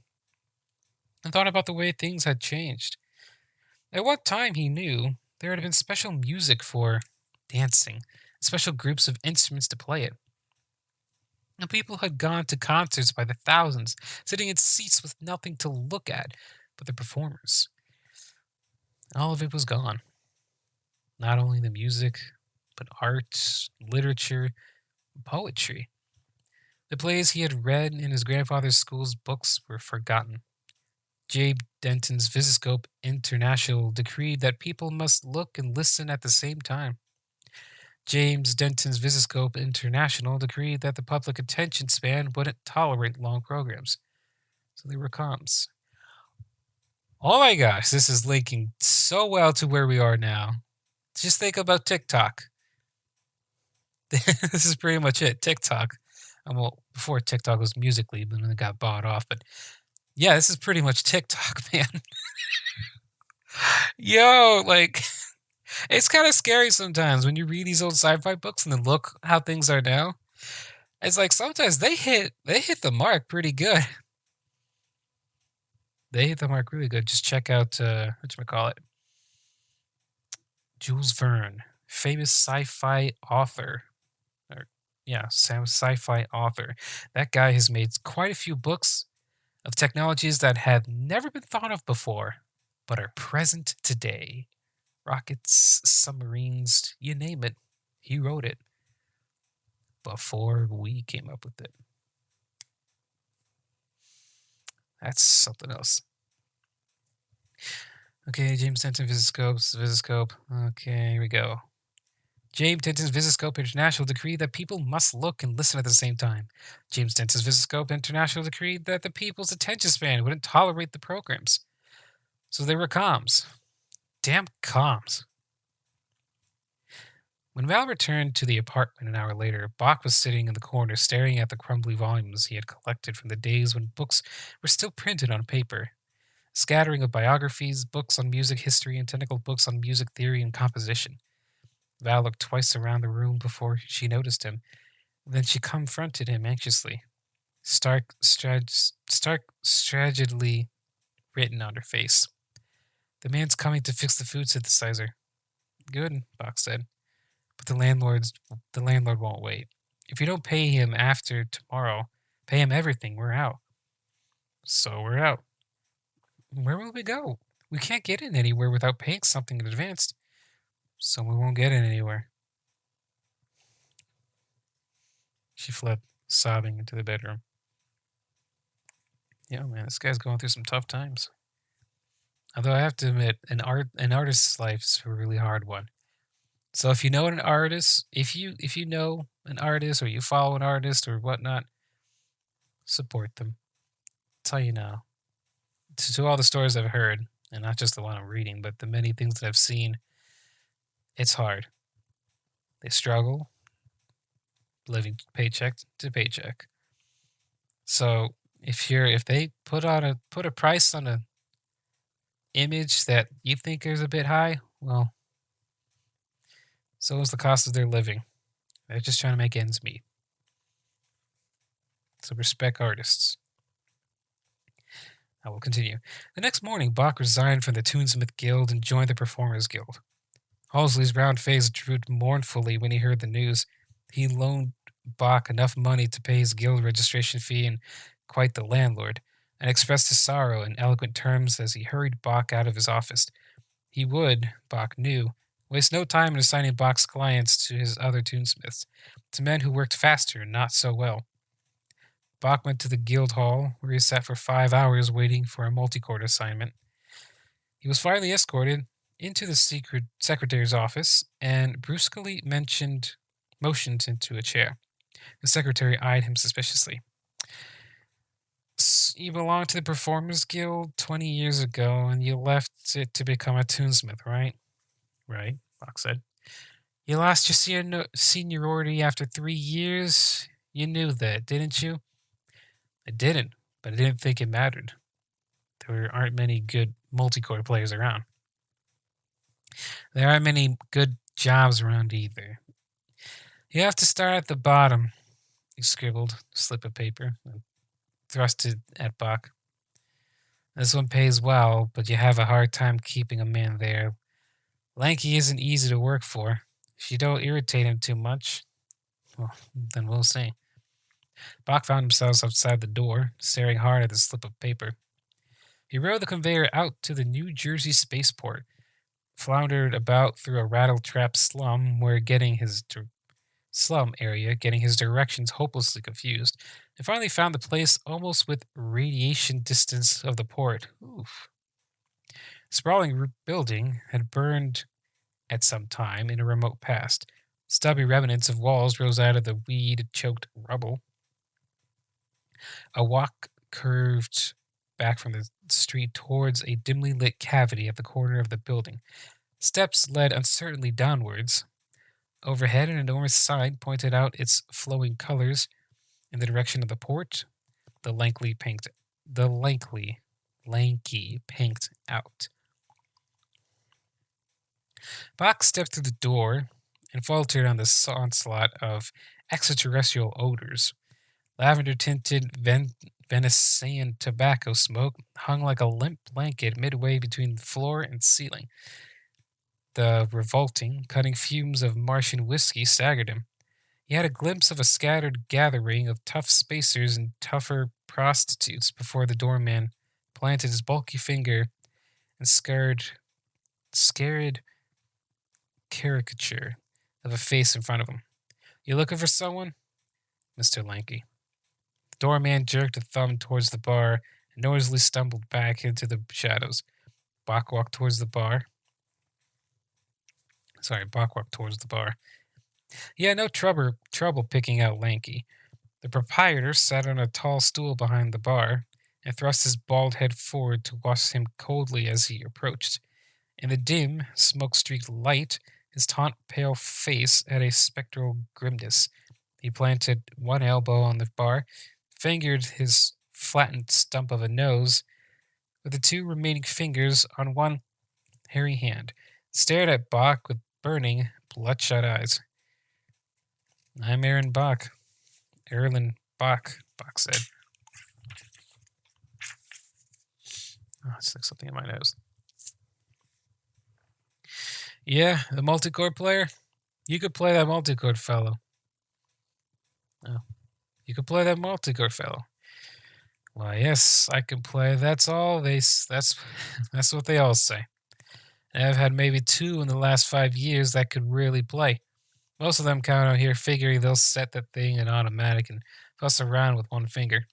and thought about the way things had changed. At one time, he knew there had been special music for dancing, special groups of instruments to play it. And people had gone to concerts by the thousands, sitting in seats with nothing to look at but the performers. All of it was gone. Not only the music, but art, literature, poetry. The plays he had read in his grandfather's school's books were forgotten. Jabe Denton's Visiscope International decreed that people must look and listen at the same time. James Denton's Visiscope International decreed that the public attention span wouldn't tolerate long programs. So they were comms. Oh my gosh, this is linking so well to where we are now. Just think about TikTok. This is pretty much it. TikTok. Well, before TikTok was Musically, but then it got bought off. But yeah, this is pretty much TikTok, man. Yo, like, it's kind of scary sometimes when you read these old sci-fi books and then look how things are now. It's like sometimes they hit the mark pretty good. They hit the mark really good. Just check out whatchamacallit. Jules Verne, famous sci-fi author. Sci-fi author. That guy has made quite a few books of technologies that have never been thought of before, but are present today. Rockets, submarines, you name it. He wrote it before we came up with it. That's something else. Okay, James Denton Visiscope. Okay, here we go. James Denton's Visiscope International decreed that people must look and listen at the same time. James Denton's Visiscope International decreed that the people's attention span wouldn't tolerate the programs. So they were comms. Damn comms. When Val returned to the apartment an hour later, Bach was sitting in the corner staring at the crumbly volumes he had collected from the days when books were still printed on paper. A scattering of biographies, books on music history, and technical books on music theory and composition. Val looked twice around the room before she noticed him. Then she confronted him anxiously, stark tragedy written on her face. The man's coming to fix the food synthesizer. Good, Bach said. But the landlord won't wait. If you don't pay him after tomorrow, pay him everything, we're out. So we're out. Where will we go? We can't get in anywhere without paying something in advance. So we won't get in anywhere. She fled, sobbing, into the bedroom. Yeah, man, this guy's going through some tough times. Although I have to admit, an artist's life is a really hard one. So if you know an artist, if you know an artist or you follow an artist or whatnot, support them. That's how you know. To all the stories I've heard, and not just the one I'm reading, but the many things that I've seen, it's hard. They struggle, living paycheck to paycheck. So if they put a price on a image that you think is a bit high, well, so is the cost of their living. They're just trying to make ends meet. So respect artists. I will continue. The next morning, Bach resigned from the Toonsmith Guild and joined the Performers Guild. Halsey's round face drooped mournfully when he heard the news. He loaned Bach enough money to pay his guild registration fee and quite the landlord, and expressed his sorrow in eloquent terms as he hurried Bach out of his office. He would, Bach knew, waste no time in assigning Bach's clients to his other toonsmiths, to men who worked faster and not so well. Bach went to the guild hall, where he sat for 5 hours waiting for a multi-court assignment. He was finally escorted into the secret secretary's office and brusquely motioned into a chair. The secretary eyed him suspiciously. You belonged to the Performers Guild 20 years ago, and you left it to become a toonsmith, right? Right, Bach said. You lost your seniority after 3 years? You knew that, didn't you? I didn't, but I didn't think it mattered. There aren't many good multi-core players around. There aren't many good jobs around either. You have to start at the bottom, he scribbled, a slip of paper, and thrust it at Bach. This one pays well, but you have a hard time keeping a man there. Lanky isn't easy to work for. If you don't irritate him too much, well, then we'll see. Bach found himself outside the door, staring hard at the slip of paper. He rode the conveyor out to the New Jersey spaceport, floundered about through a rattle-trap slum getting his directions hopelessly confused, and finally found the place almost with radiation distance of the port. Oof. The sprawling building had burned at some time in a remote past. Stubby remnants of walls rose out of the weed-choked rubble. A walk curved back from the street towards a dimly lit cavity at the corner of the building. Steps led uncertainly downwards. Overhead, an enormous sign pointed out its flowing colors in the direction of the port, the lanky panked out. Bach stepped through the door and faltered on the onslaught of extraterrestrial odors. Lavender-tinted Venezuelan tobacco smoke hung like a limp blanket midway between the floor and ceiling. The revolting, cutting fumes of Martian whiskey staggered him. He had a glimpse of a scattered gathering of tough spacers and tougher prostitutes before the doorman planted his bulky finger and scared caricature of a face in front of him. You looking for someone? Mr. Lanky. The doorman jerked a thumb towards the bar and noisily stumbled back into the shadows. Bach walked towards the bar. He had no trouble picking out Lanky. The proprietor sat on a tall stool behind the bar and thrust his bald head forward to watch him coldly as he approached. In the dim, smoke streaked light, his taunt pale face had a spectral grimness. He planted one elbow on the bar, fingered his flattened stump of a nose with the two remaining fingers on one hairy hand, stared at Bach with burning, bloodshot eyes. I'm Aaron Bach. Erlen Bach, Bach said. Oh, it's like something in my nose. Yeah, the multi-chord player? You could play that multi-chord fellow. Oh, you could play that multi-chord fellow. Why, yes, I can play. That's all that's what they all say. And I've had maybe two in the last 5 years that could really play. Most of them count out here figuring they'll set that thing in automatic and fuss around with one finger.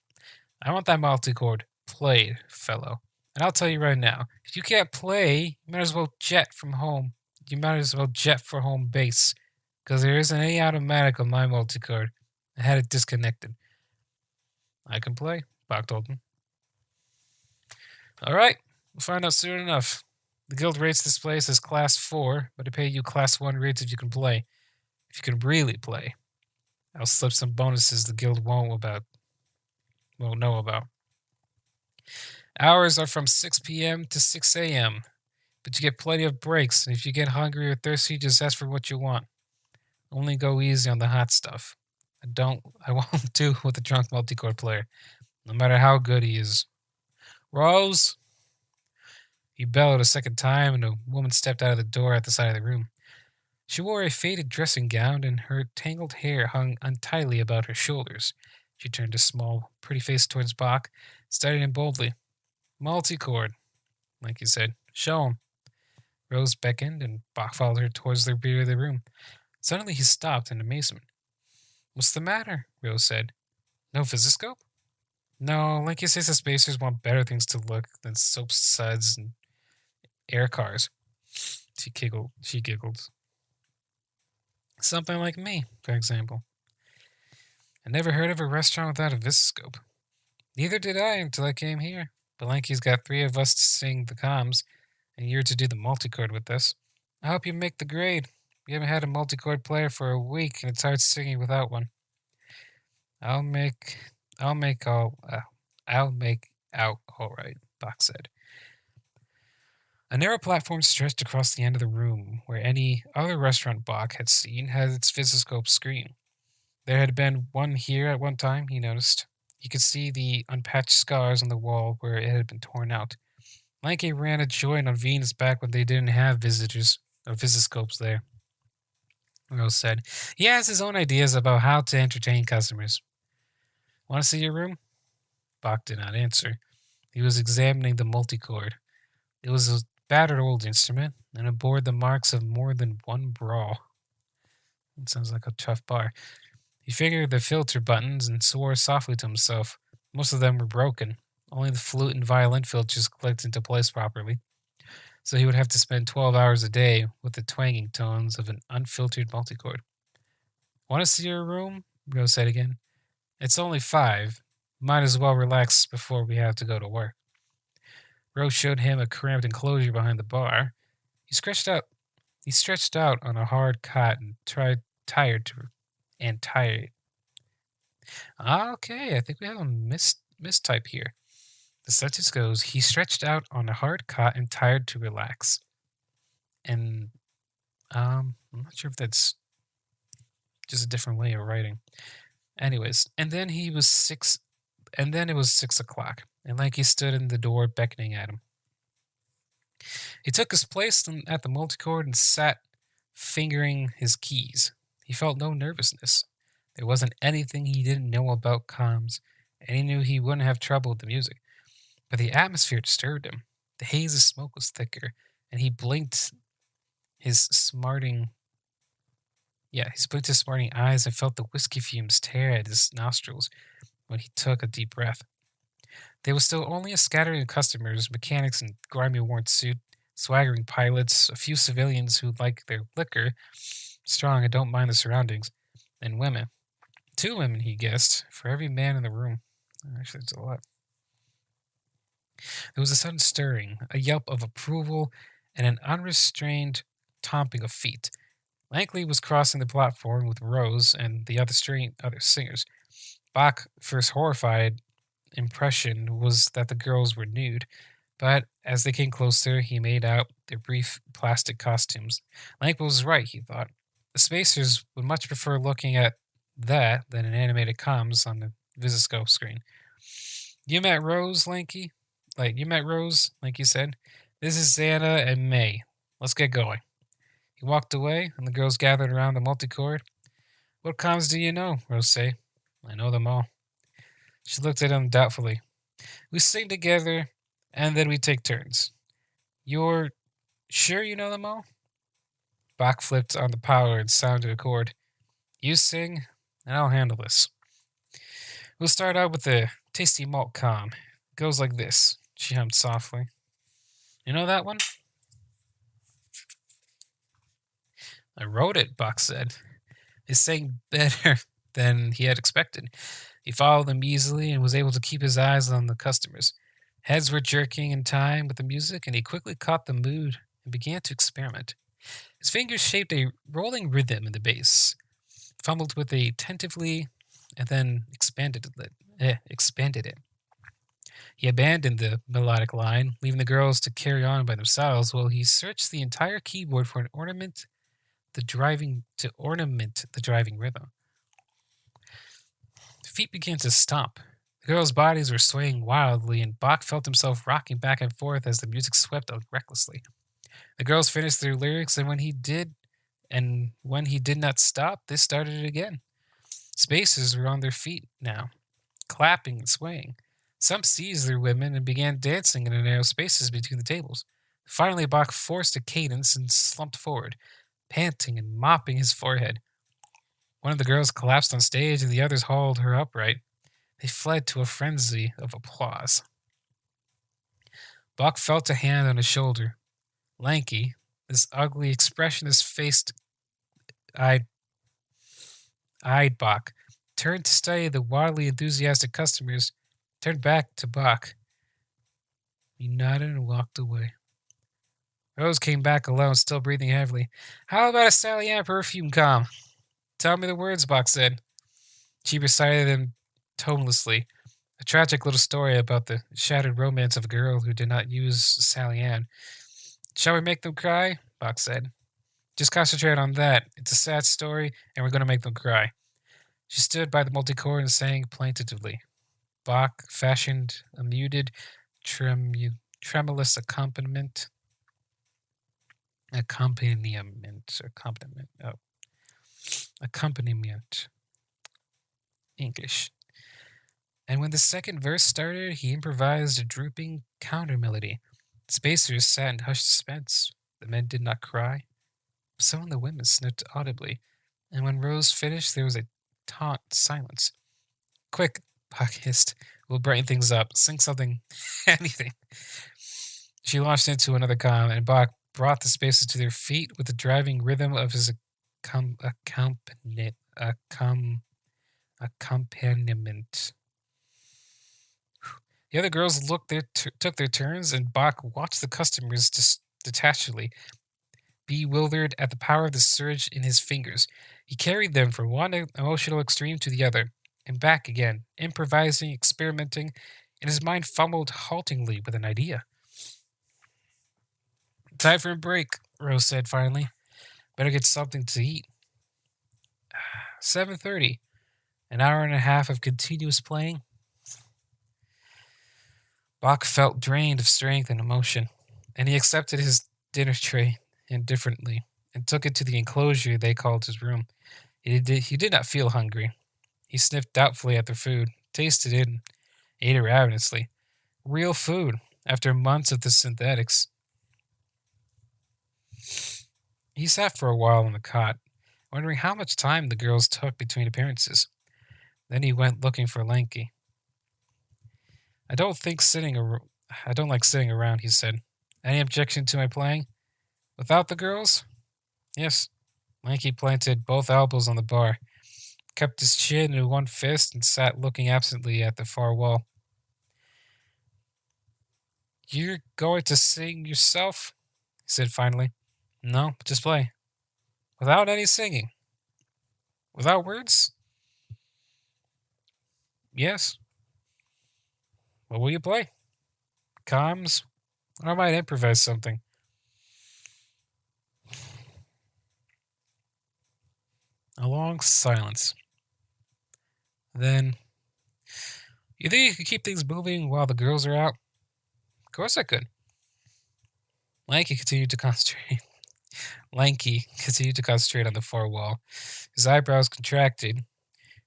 I want that multi-chord played, fellow. And I'll tell you right now, if you can't play, you might as well jet from home. You might as well jet for home base. Because there isn't any automatic on my multi-chord. I had it disconnected. I can play, Bach told him. Alright, we'll find out soon enough. The guild rates this place as Class 4, but I pay you Class 1 rates if you can play. If you can really play. I'll slip some bonuses the guild won't know about. Hours are from 6 p.m. to 6 a.m., but you get plenty of breaks, and if you get hungry or thirsty, just ask for what you want. Only go easy on the hot stuff. I won't do with a drunk multi-chord player, no matter how good he is. Rose! He bellowed a second time, and a woman stepped out of the door at the side of the room. She wore a faded dressing gown, and her tangled hair hung untidily about her shoulders. She turned a small, pretty face towards Bach, studied him boldly. Multi-chord, like he said. Show him. Rose beckoned, and Bach followed her towards the rear of the room. Suddenly he stopped in amazement. What's the matter? Rose said. No visiscope? No, like he says the spacers want better things to look than soap suds and air cars. She giggled. Something like me, for example. I never heard of a restaurant without a visiscope. Neither did I until I came here. Belenki's got 3 of us to sing the comms, and you're to do the multi-chord with us. I hope you make the grade. We haven't had a multi-chord player for a week, and it's hard singing without one. I'll make out all right, Bach said. A narrow platform stretched across the end of the room, where any other restaurant Bach had seen had its visiscope screen. There had been one here at one time, he noticed. He could see the unpatched scars on the wall where it had been torn out. Lanky ran a joint on Venus back when they didn't have visiscopes there. Rose said. He has his own ideas about how to entertain customers. Want to see your room? Bach did not answer. He was examining the multi-chord. It was a battered old instrument, and it bore the marks of more than one brawl. It sounds like a tough bar. He fingered the filter buttons and swore softly to himself. Most of them were broken. Only the flute and violin filters clicked into place properly. So he would have to spend 12 hours a day with the twanging tones of an unfiltered multichord. Want to see your room? Rose said again. It's only 5. Might as well relax before we have to go to work. Rose showed him a cramped enclosure behind the bar. He stretched out on a hard cot and tired. Okay, I think we have a mistype here. The sentence goes, he stretched out on a hard cot and tired to relax. And I'm not sure if that's just a different way of writing. Anyways, and then it was 6 o'clock, and Lanky stood in the door beckoning at him. He took his place at the multichord and sat fingering his keys. He felt no nervousness. There wasn't anything he didn't know about comms, and he knew he wouldn't have trouble with the music. But the atmosphere disturbed him. The haze of smoke was thicker, and he blinked his smarting eyes and felt the whiskey fumes tear at his nostrils when he took a deep breath. There was still only a scattering of customers, mechanics in grimy worn suit, swaggering pilots, a few civilians who liked their liquor, strong, and don't mind the surroundings, and women. 2 women, he guessed, for every man in the room. Actually, it's a lot. There was a sudden stirring, a yelp of approval, and an unrestrained stomping of feet. Langley was crossing the platform with Rose and the other singers. Bach's first horrified impression was that the girls were nude, but as they came closer, he made out their brief plastic costumes. Langley was right, he thought. The spacers would much prefer looking at that than an animated comms on the Visiscope screen. You met Rose, Lanky? You met Rose, Lanky said. This is Xana and May. Let's get going. He walked away, and the girls gathered around the multicord. What comms do you know? Rose said. I know them all. She looked at him doubtfully. We sing together, and then we take turns. You're sure you know them all? Bach flipped on the power and sounded a chord. You sing, and I'll handle this. We'll start out with the tasty malt comm. It goes like this. She hummed softly. You know that one? I wrote it, Bach said. He sang better than he had expected. He followed them easily and was able to keep his eyes on the customers. Heads were jerking in time with the music, and he quickly caught the mood and began to experiment. His fingers shaped a rolling rhythm in the bass, fumbled with it attentively, and then expanded it. He abandoned the melodic line, leaving the girls to carry on by themselves while he searched the entire keyboard for an ornament the driving rhythm. The feet began to stomp. The girls' bodies were swaying wildly, and Bach felt himself rocking back and forth as the music swept out recklessly. The girls finished their lyrics, and when he did not stop, they started it again. Spacers were on their feet now, clapping and swaying. Some seized their women and began dancing in the narrow spaces between the tables. Finally, Bach forced a cadence and slumped forward, panting and mopping his forehead. One of the girls collapsed on stage, and the others hauled her upright. They fled to a frenzy of applause. Bach felt a hand on his shoulder. Lanky, this ugly, expressionist-faced eyed Bach, turned to study the wildly enthusiastic customers, turned back to Bach. He nodded and walked away. Rose came back alone, still breathing heavily. How about a Sally Ann perfume comm? Tell me the words, Bach said. She recited them tonelessly, a tragic little story about the shattered romance of a girl who did not use Sally Ann. Shall we make them cry? Bach said. Just concentrate on that. It's a sad story, and we're going to make them cry. She stood by the multicord and sang plaintively. Bach fashioned a muted, tremulous accompaniment. Accompaniment. English. And when the second verse started, he improvised a drooping counter melody. The spacers sat in hushed suspense. The men did not cry. Some of the women sniffed audibly, and when Rose finished, there was a taut silence. Quick, Bach hissed. We'll brighten things up. Sing something. Anything. She launched into another comm, and Bach brought the spacers to their feet with the driving rhythm of his accompaniment. The other girls took their turns, and Bach watched the customers detachedly, bewildered at the power of the surge in his fingers. He carried them from one emotional extreme to the other, and back again, improvising, experimenting, and his mind fumbled haltingly with an idea. Time for a break, Rose said finally. Better get something to eat. 7:30. An hour and a half of continuous playing. Bach felt drained of strength and emotion, and he accepted his dinner tray indifferently and took it to the enclosure they called his room. He did not feel hungry. He sniffed doubtfully at the food, tasted it, and ate it ravenously. Real food, after months of the synthetics. He sat for a while on the cot, wondering how much time the girls took between appearances. Then he went looking for Lanky. I don't like sitting around, he said. Any objection to my playing? Without the girls? Yes, Lanky planted both elbows on the bar, kept his chin in one fist, and sat looking absently at the far wall. "You're going to sing yourself?" he said finally. "No, just play. Without any singing. Without words?" "Yes." "What will you play? Chimes? Or I might improvise something." A long silence. Then, "You think you could keep things moving while the girls are out?" "Of course I could." Lanky continued to concentrate. Lanky continued to concentrate on the far wall. His eyebrows contracted,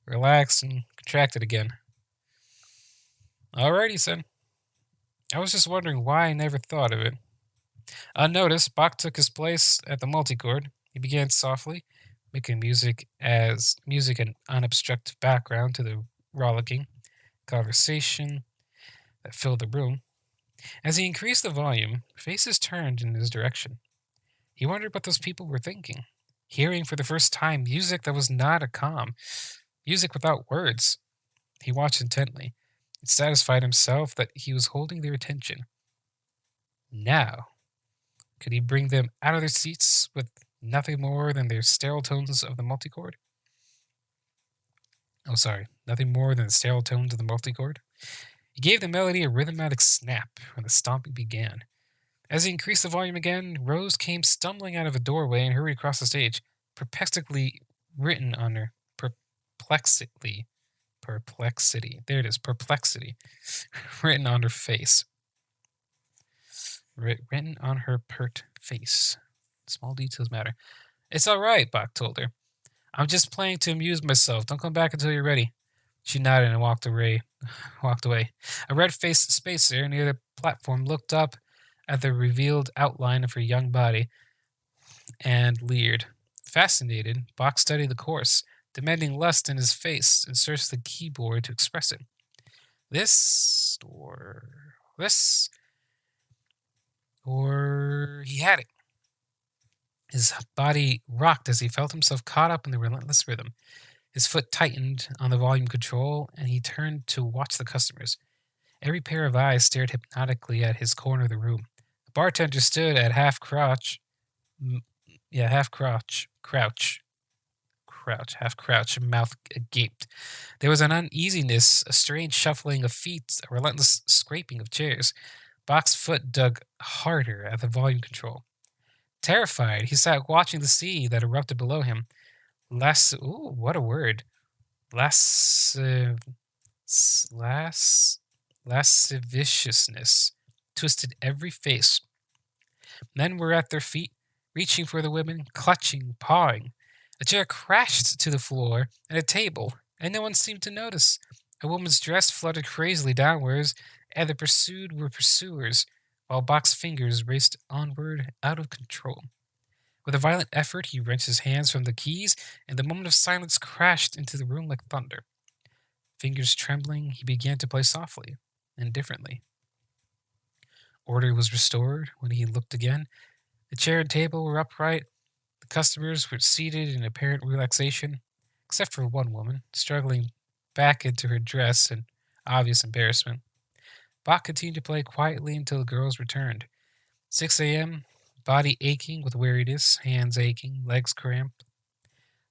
relaxed, and contracted again. "All right," he said. "I was just wondering why I never thought of it." Unnoticed, Bach took his place at the multichord. He began softly, making music an unobstructed background to the rollicking conversation that filled the room. As he increased the volume, faces turned in his direction. He wondered what those people were thinking, hearing for the first time music that was not a calm, music without words. He watched intently and satisfied himself that he was holding their attention. Now, could he bring them out of their seats with nothing more than their sterile tones of the multichord? Oh, sorry, nothing more than the sterile tones of the multichord? He gave the melody a rhythmic snap when the stomping began. As he increased the volume again, Rose came stumbling out of a doorway and hurried across the stage, perplexity written on her. Perplexity. There it is, perplexity. Written on her face. Written on her pert face. Small details matter. "It's all right," Bach told her. "I'm just playing to amuse myself. Don't come back until you're ready." She nodded and walked away. A red-faced spacer near the platform looked up at the revealed outline of her young body and leered. Fascinated, Bach studied the course, demanding less than his face, and searched the keyboard to express it. This, or he had it. His body rocked as he felt himself caught up in the relentless rhythm. His foot tightened on the volume control, and he turned to watch the customers. Every pair of eyes stared hypnotically at his corner of the room. The bartender stood at half crouch, half crouch, mouth gaped. There was an uneasiness, a strange shuffling of feet, a relentless scraping of chairs. Bach's foot dug harder at the volume control. Terrified, he sat watching the sea that erupted below him. What a word. Lasciviousness twisted every face. Men were at their feet, reaching for the women, clutching, pawing. A chair crashed to the floor and a table, and no one seemed to notice. A woman's dress fluttered crazily downwards, and the pursued were pursuers, while Bach's fingers raced onward out of control. With a violent effort, he wrenched his hands from the keys, and the moment of silence crashed into the room like thunder. Fingers trembling, he began to play softly and differently. Order was restored when he looked again. The chair and table were upright. The customers were seated in apparent relaxation, except for one woman, struggling back into her dress in obvious embarrassment. Bach continued to play quietly until the girls returned. 6 a.m., body aching with weariness, hands aching, legs cramped.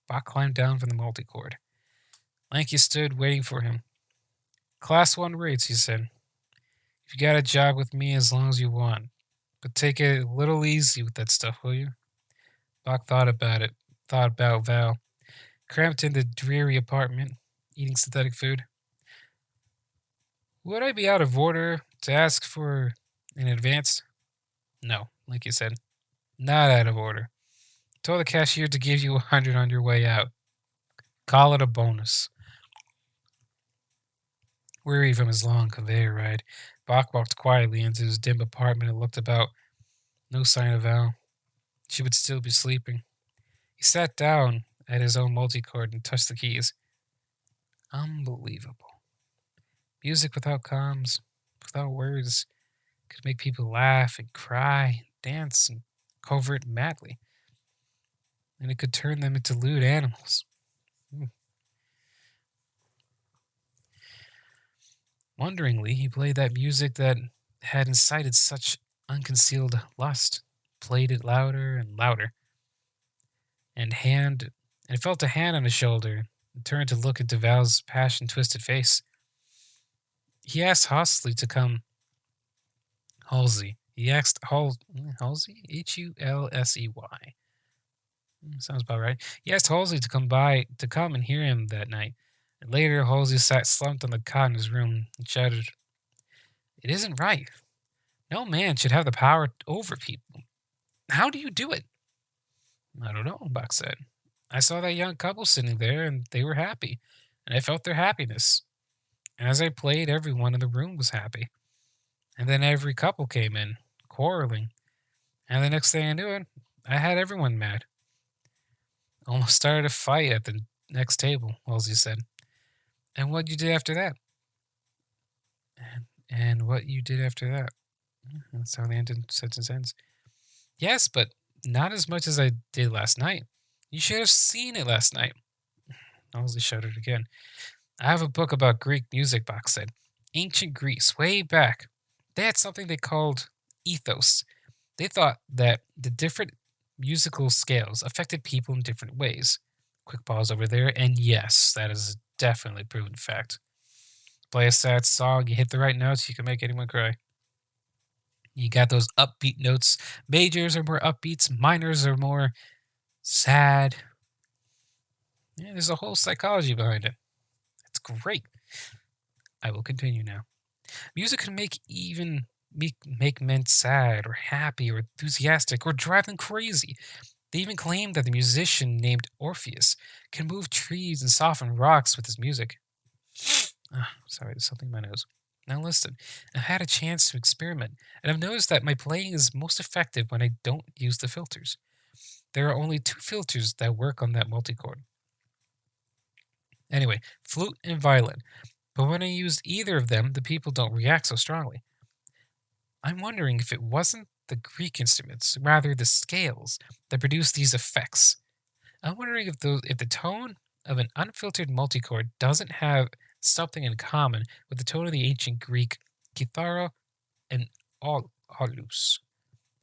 Bach climbed down from the multichord. Lanky stood waiting for him. "Class 1 rates," he said. "If you got a job with me as long as you want. But take it a little easy with that stuff, will you?" Bach thought about Val, cramped in the dreary apartment, eating synthetic food. "Would I be out of order to ask for an advance?" "No," Lanky said. "Not out of order. Told the cashier to give you 100 on your way out. Call it a bonus." Weary from his long conveyor ride, Bach walked quietly into his dim apartment and looked about. No sign of Val. She would still be sleeping. He sat down at his own multichord and touched the keys. Unbelievable. Music without comms, without words, could make people laugh and cry, dance and convert madly. and it could turn them into lewd animals. Wonderingly, he played that music that had incited such unconcealed lust, played it louder and louder, and felt a hand on his shoulder, and turned to look into Val's passion-twisted face. He asked Halsey to come. Halsey. He asked Halsey? Hulsey? Sounds about right. He asked Halsey to come and hear him that night. And later, Halsey sat slumped on the cot in his room and shouted, "It isn't right. No man should have the power over people. How do you do it?" "I don't know," Buck said. "I saw that young couple sitting there, and they were happy, and I felt their happiness. And as I played, everyone in the room was happy. And then every couple came in, quarreling. And the next thing I knew it, I had everyone mad. Almost started a fight at the next table," Halsey said. "And what you did after that?" And what you did after that. That's how the sentence ends. "Yes, but not as much as I did last night. You should have seen it last night." Halsey shuddered again. "I have a book about Greek music," Bach said. "Ancient Greece, way back. They had something they called ethos. They thought that the different musical scales affected people in different ways." Quick pause over there, and yes, that is a definitely proven fact. Play a sad song, you hit the right notes, you can make anyone cry. You got those upbeat notes. Majors are more upbeats, minors are more sad. Yeah, there's a whole psychology behind it. It's great. I will continue now. Music can make men sad or happy or enthusiastic or drive them crazy. They even claim that the musician named Orpheus can move trees and soften rocks with his music. Sorry, there's something in my nose. Now listen, I've had a chance to experiment, and I've noticed that my playing is most effective when I don't use the filters. There are only 2 filters that work on that multichord. Anyway, flute and violin. But when I used either of them, the people don't react so strongly. I'm wondering if it wasn't the Greek instruments, rather the scales, that produce these effects. I'm wondering if the tone of an unfiltered multichord doesn't have something in common with the tone of the ancient Greek kithara and aulus.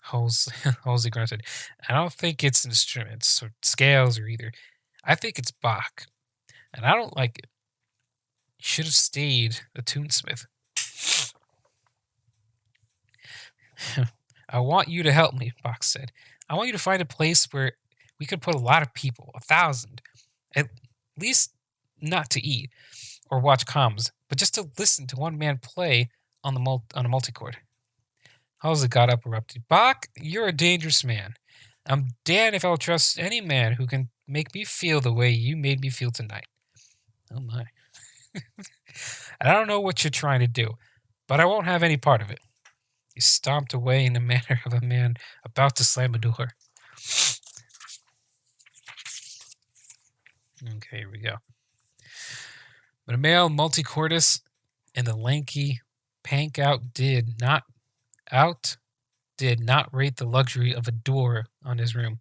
Halsey grunted. "I don't think it's instruments or scales or either. I think it's Bach, and I don't like it. You should have stayed a tunesmith." "I want you to help me," Bach said. "I want you to find a place where we could put a lot of people, 1,000. At least not to eat or watch comms, but just to listen to one man play on a multichord." Halsey got up abruptly. "Bach, you're a dangerous man. I'm damned if I'll trust any man who can make me feel the way you made me feel tonight." Oh my. "And I don't know what you're trying to do, but I won't have any part of it." He stomped away in the manner of a man about to slam a door. Okay, here we go. But a male multichordist and the lanky pank did not rate the luxury of a door on his room.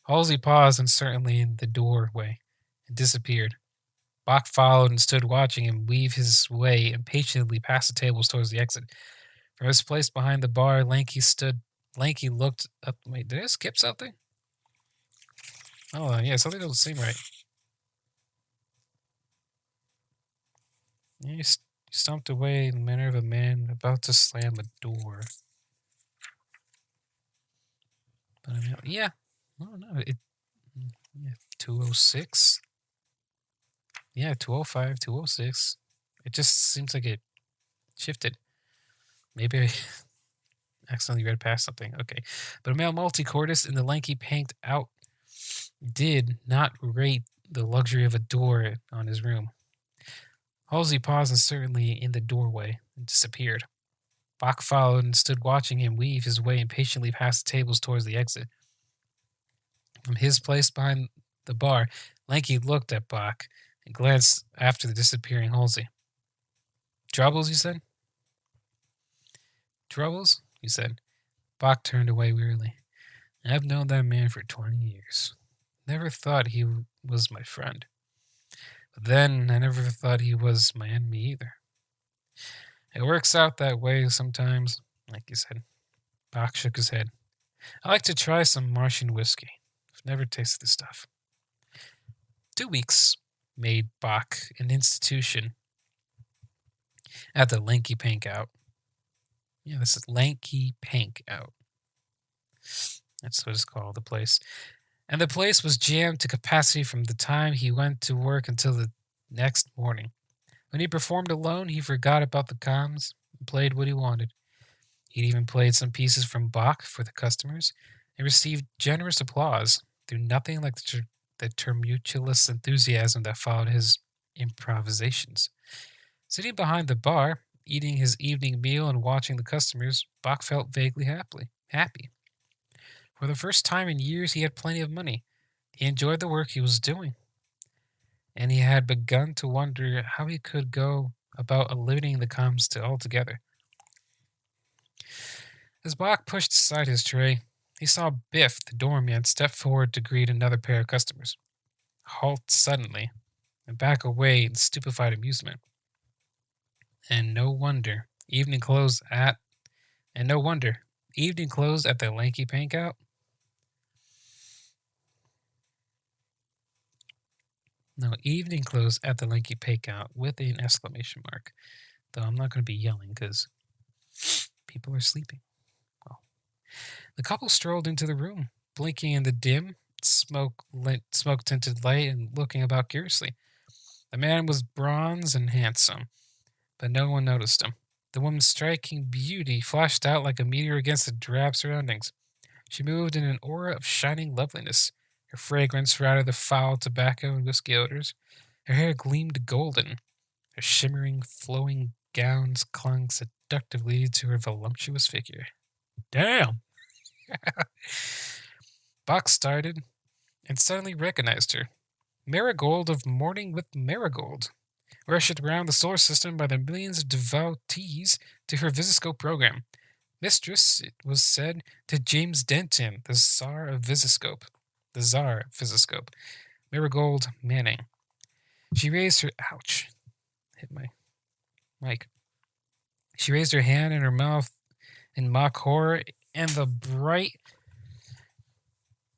Halsey paused uncertainly in the doorway and disappeared. Bach followed and stood watching him weave his way impatiently past the tables towards the exit. From his place behind the bar, Lanky looked up. Wait, did I skip something? Oh, yeah, something doesn't seem right. Yeah, he stomped away in the manner of a man about to slam a door. But I mean, yeah, I don't know. 206. Yeah, 205, 206. It just seems like it shifted. Maybe I accidentally read past something. Okay. But a male multichordist in the lanky panked out did not rate the luxury of a door on his room. Halsey paused uncertainly in the doorway and disappeared. Bach followed and stood watching him weave his way impatiently past the tables towards the exit. From his place behind the bar, Lanky looked at Bach and glanced after the disappearing Halsey. "Troubles, you said?" "Troubles?" he said. Bach turned away wearily. "I've known that man for 20 years. never thought he was my friend. But then I never thought he was my enemy either. It works out that way sometimes, like you said. Bach shook his head. I like to try some Martian whiskey. I've never tasted the stuff. 2 weeks made Bach an institution at the Lanky Pank Out. Yeah, this is Lanky Pank Out. That's what it's called, the place. And the place was jammed to capacity from the time he went to work until the next morning. When he performed alone, he forgot about the comms and played what he wanted. He'd even played some pieces from Bach for the customers and received generous applause through nothing like the tumultuous enthusiasm that followed his improvisations. Sitting behind the bar, eating his evening meal and watching the customers, Bach felt vaguely happy. For the first time in years, he had plenty of money. He enjoyed the work he was doing, and he had begun to wonder how he could go about eliminating the comms altogether. As Bach pushed aside his tray, he saw Biff, the doorman, step forward to greet another pair of customers, halt suddenly, and back away in stupefied amusement. And no wonder evening closed at the Lanky Pank Out. No, evening closed at the Lanky Pank Out with an exclamation mark. Though I'm not going to be yelling because people are sleeping. Well, the couple strolled into the room, blinking in the dim, smoke-tinted light and looking about curiously. The man was bronze and handsome, but no one noticed him. The woman's striking beauty flashed out like a meteor against the drab surroundings. She moved in an aura of shining loveliness. Her fragrance routed the foul tobacco and whiskey odors. Her hair gleamed golden. Her shimmering, flowing gowns clung seductively to her voluptuous figure. Damn! Bach started and suddenly recognized her. Marigold of Morning with Marigold, worshipped around the solar system by the millions of devotees to her Visiscope program. Mistress, it was said, to James Denton, the Tsar of Visiscope. Marigold Manning. She raised her... Ouch. Hit my mic. She raised her hand in her mouth in mock horror, and the bright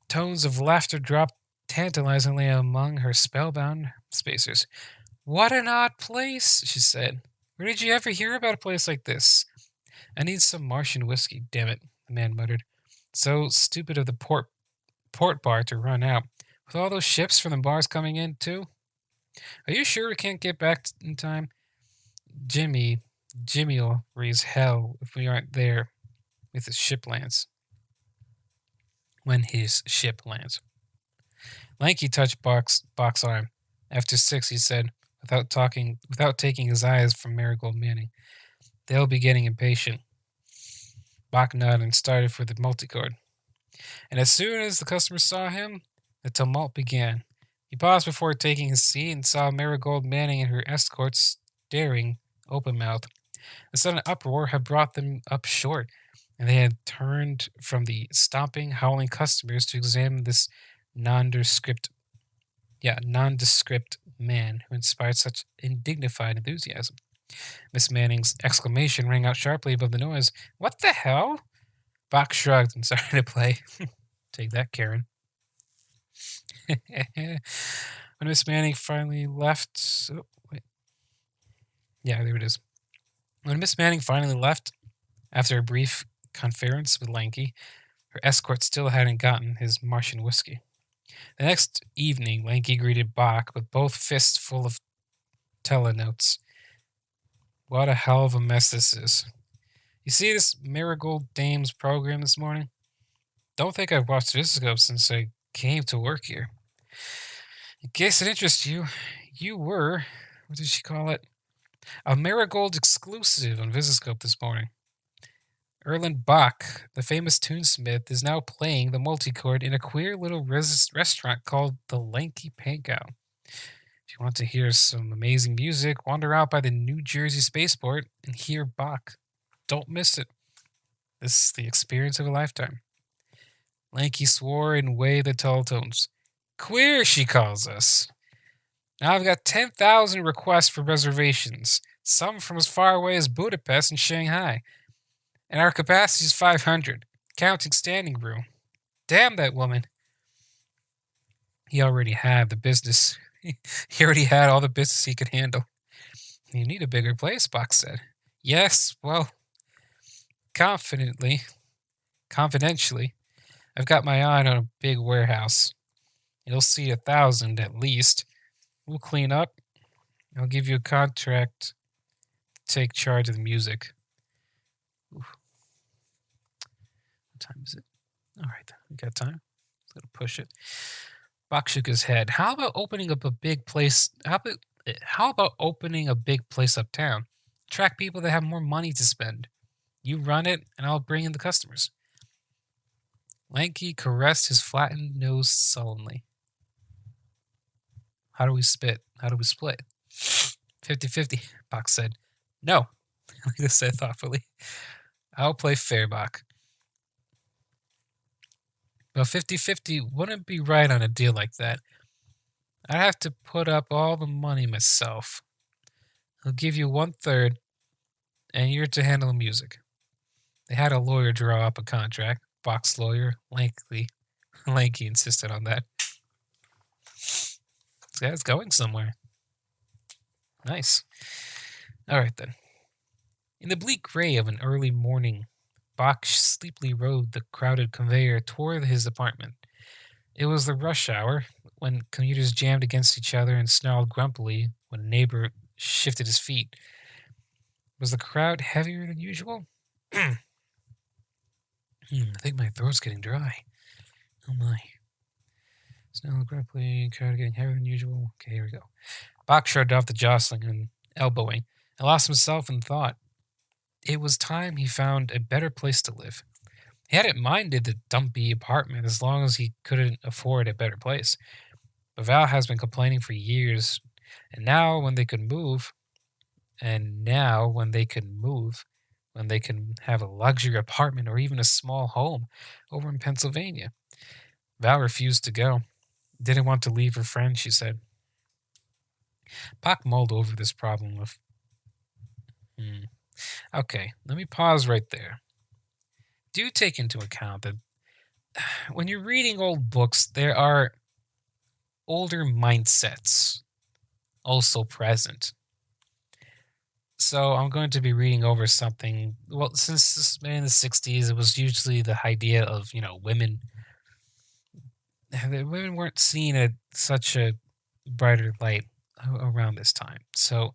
tones of laughter dropped tantalizingly among her spellbound spacers. What an odd place, she said. Where did you ever hear about a place like this? I need some Martian whiskey, damn it, the man muttered. So stupid of the port bar to run out. With all those ships from the bars coming in, too? Are you sure we can't get back in time? Jimmy'll raise hell if we aren't there with his ship lands. When his ship lands. Lanky touched Bach's arm. After 6, he said, without taking his eyes from Marigold Manning. They'll be getting impatient. Bach nodded and started for the multicord. And as soon as the customer saw him, the tumult began. He paused before taking his seat and saw Marigold Manning and her escort staring open-mouthed. The sudden uproar had brought them up short, and they had turned from the stomping, howling customers to examine this nondescript man who inspired such indignified enthusiasm. Miss Manning's exclamation rang out sharply above the noise. What the hell? Bach shrugged and started to play. Take that, Karen. When Miss Manning finally left... Oh, wait. Yeah, there it is. When Miss Manning finally left, after a brief conference with Lanky, her escort still hadn't gotten his Martian whiskey. The next evening, Lanky greeted Bach with both fists full of telenotes. What a hell of a mess this is. You see this Marigold Dames program this morning? Don't think I've watched Visiscope since I came to work here. In case it interests you, you were, what did she call it? A Marigold exclusive on Visiscope this morning. Erland Bach, the famous tunesmith, is now playing the multichord in a queer little restaurant called the Lanky Pank Out. If you want to hear some amazing music, wander out by the New Jersey spaceport and hear Bach. Don't miss it. This is the experience of a lifetime. Lanky swore and waved the tall tones. Queer, she calls us. Now I've got 10,000 requests for reservations, some from as far away as Budapest and Shanghai. And our capacity is 500, counting standing room. Damn that woman. He already had the business. He already had all the business he could handle. You need a bigger place, Box said. Yes, well, confidentially, I've got my eye on a big warehouse. You'll see 1,000 at least. We'll clean up. I'll give you a contract to take charge of the music. Oof. What time is it? All right, we got time. Let's go push it. Bach shook his head. How about opening up a big place? How about opening a big place uptown? Attract people that have more money to spend. You run it, and I'll bring in the customers. Lanky caressed his flattened nose sullenly. How do we split? 50-50, Bach said. No, Lita said thoughtfully. I'll play fair, Bach. Well, 50-50 wouldn't be right on a deal like that. I'd have to put up all the money myself. I'll give you 1/3, and you're to handle the music. They had a lawyer draw up a contract. Bach's lawyer, Lanky insisted on that. This guy's going somewhere. Nice. All right, then. In the bleak gray of an early morning, Bach sleepily rode the crowded conveyor toward his apartment. It was the rush hour, when commuters jammed against each other and snarled grumpily when a neighbor shifted his feet. Was the crowd heavier than usual? I think my throat's getting dry. Oh my. Snarled grumpily, crowd getting heavier than usual. Okay, here we go. Bach shrugged off the jostling and elbowing and lost himself in thought. It was time he found a better place to live. He hadn't minded the dumpy apartment as long as he couldn't afford a better place. But Val has been complaining for years, and now when they can have a luxury apartment or even a small home over in Pennsylvania. Val refused to go. Didn't want to leave her friend, she said. Bach mulled over this problem of... Okay, let me pause right there. Do take into account that when you're reading old books, there are older mindsets also present. So I'm going to be reading over something. Well, since this in the 60s, it was usually the idea of, women. The women weren't seen at such a brighter light around this time. So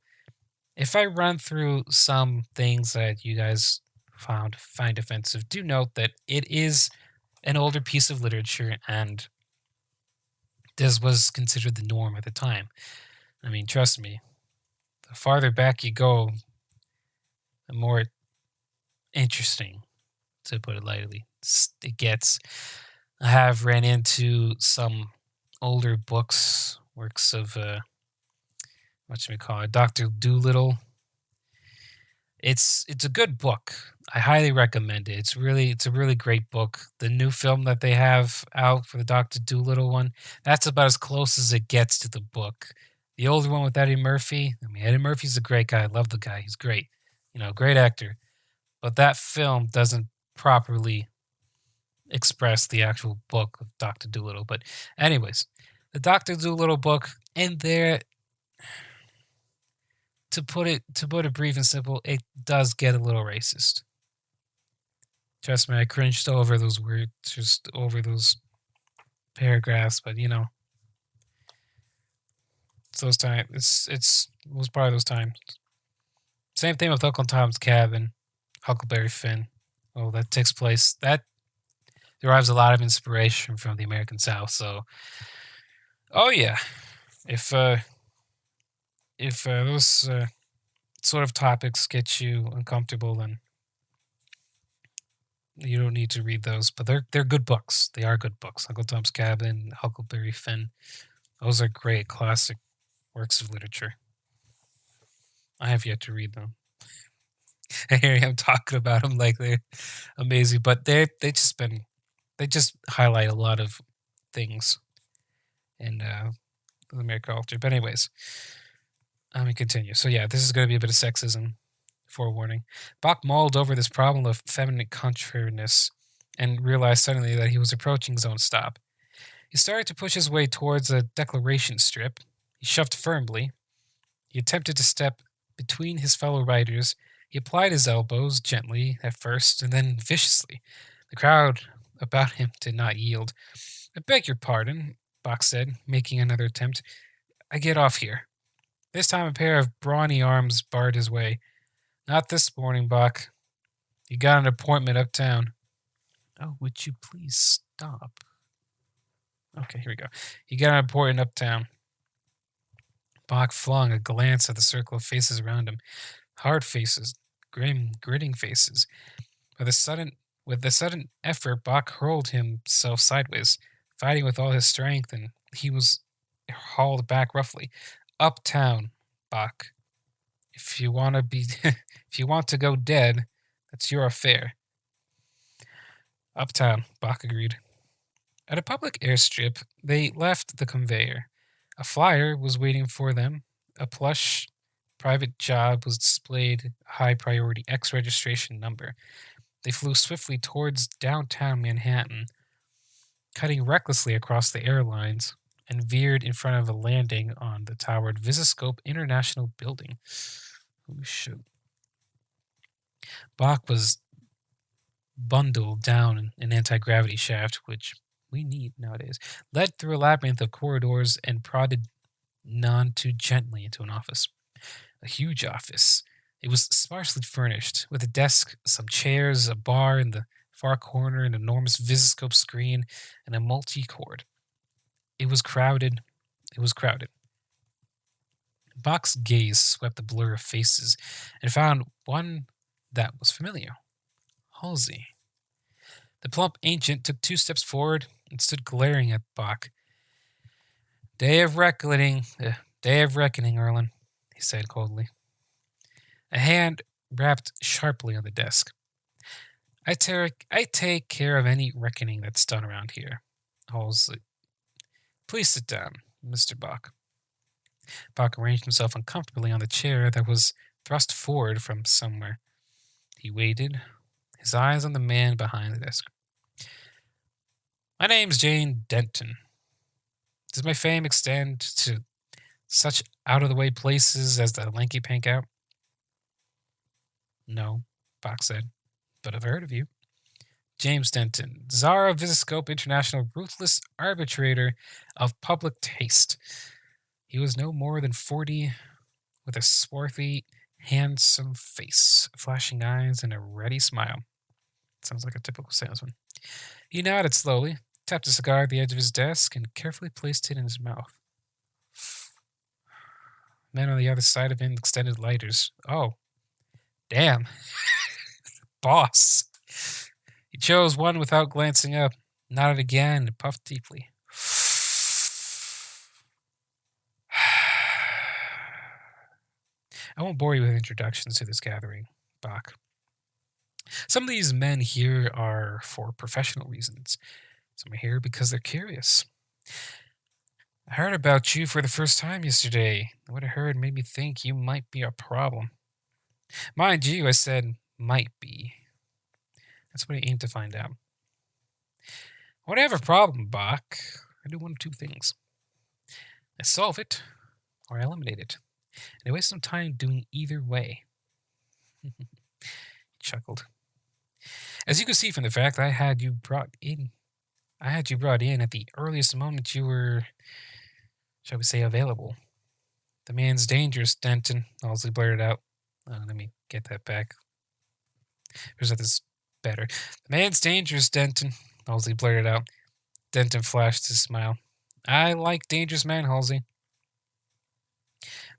if I run through some things that you guys find offensive, do note that it is an older piece of literature, and this was considered the norm at the time. I mean, trust me, the farther back you go, the more interesting, to put it lightly, it gets. I have ran into some older works of, what should we call it, Dr. Dolittle. It's a good book. I highly recommend it. It's a really great book. The new film that they have out for the Dr. Dolittle one, that's about as close as it gets to the book. The older one with Eddie Murphy, Eddie Murphy's a great guy. I love the guy. He's great. Great actor. But that film doesn't properly express the actual book of Dr. Dolittle. But anyways, the Dr. Dolittle book, in there, to put it brief and simple, it does get a little racist. Trust me, I cringed over those words, just over those paragraphs, but it's those times. It was part of those times. Same thing with Uncle Tom's Cabin, Huckleberry Finn. Oh, that takes place. That derives a lot of inspiration from the American South. So, oh yeah, if those sort of topics get you uncomfortable, then you don't need to read those. But they're good books. They are good books. Uncle Tom's Cabin, Huckleberry Finn. Those are great classic works of literature. I have yet to read them. Here I am talking about them like they're amazing, but they just highlight a lot of things in the American culture. But anyways, let me continue. So yeah, this is going to be a bit of sexism. Forewarning. Bach mulled over this problem of feminine contrariness and realized suddenly that he was approaching his own stop. He started to push his way towards a declaration strip. He shoved firmly. He attempted to step between his fellow riders. He applied his elbows gently at first and then viciously. The crowd about him did not yield. I beg your pardon, Bach said, making another attempt. I get off here. This time a pair of brawny arms barred his way. Not this morning, Bach. You got an appointment uptown. Oh, would you please stop? Okay, here we go. You got an appointment uptown. Bach flung a glance at the circle of faces around him. Hard faces, grim, gritting faces. With a sudden effort, Bach hurled himself sideways, fighting with all his strength, and he was hauled back roughly. Uptown, Bach. If you want to be, if you want to go dead, that's your affair. Uptown, Bach agreed. At a public airstrip, they left the conveyor. A flyer was waiting for them. A plush private job was displayed, a high priority X registration number. They flew swiftly towards downtown Manhattan, cutting recklessly across the airlines, and veered in front of a landing on the towered Visiscope International Building. Oh, shoot. Bach was bundled down an anti-gravity shaft, which we need nowadays, led through a labyrinth of corridors and prodded none too gently into an office. A huge office. It was sparsely furnished, with a desk, some chairs, a bar in the far corner, an enormous visiscope screen, and a multi-cord. It was crowded. It was crowded. Bach's gaze swept the blur of faces and found one that was familiar. Halsey. The plump ancient took 2 steps forward and stood glaring at Bach. Day of reckoning, Erlen, he said coldly. A hand rapped sharply on the desk. I take care of any reckoning that's done around here, Halsey. Please sit down, Mr. Bach. Bach arranged himself uncomfortably on the chair that was thrust forward from somewhere. He waited, his eyes on the man behind the desk. My name's Jane Denton. Does my fame extend to such out-of-the-way places as the Lanky Pank Out? No, Bach said, but I've heard of you. James Denton, Czar of Visiscope International, ruthless arbitrator of public taste. He was no more than 40, with a swarthy, handsome face, flashing eyes, and a ready smile. Sounds like a typical salesman. He nodded slowly, tapped a cigar at the edge of his desk, and carefully placed it in his mouth. Men on the other side of him extended lighters. Oh, damn. Boss. He chose one without glancing up, nodded again, and puffed deeply. I won't bore you with introductions to this gathering, Bach. Some of these men here are for professional reasons. Some are here because they're curious. I heard about you for the first time yesterday. What I heard made me think you might be a problem. Mind you, I said might be. That's what I aim to find out. When I have a problem, Bach, I do one of 2 things. I solve it, or I eliminate it. And I waste no time doing either way. He chuckled. As you can see from the fact I had you brought in at the earliest moment you were, shall we say, available. The man's dangerous, Denton, Halsey blurted out. Let me get that back. There's this better. The man's dangerous, Denton, Halsey blurted out. Denton flashed his smile. I like dangerous men, Halsey.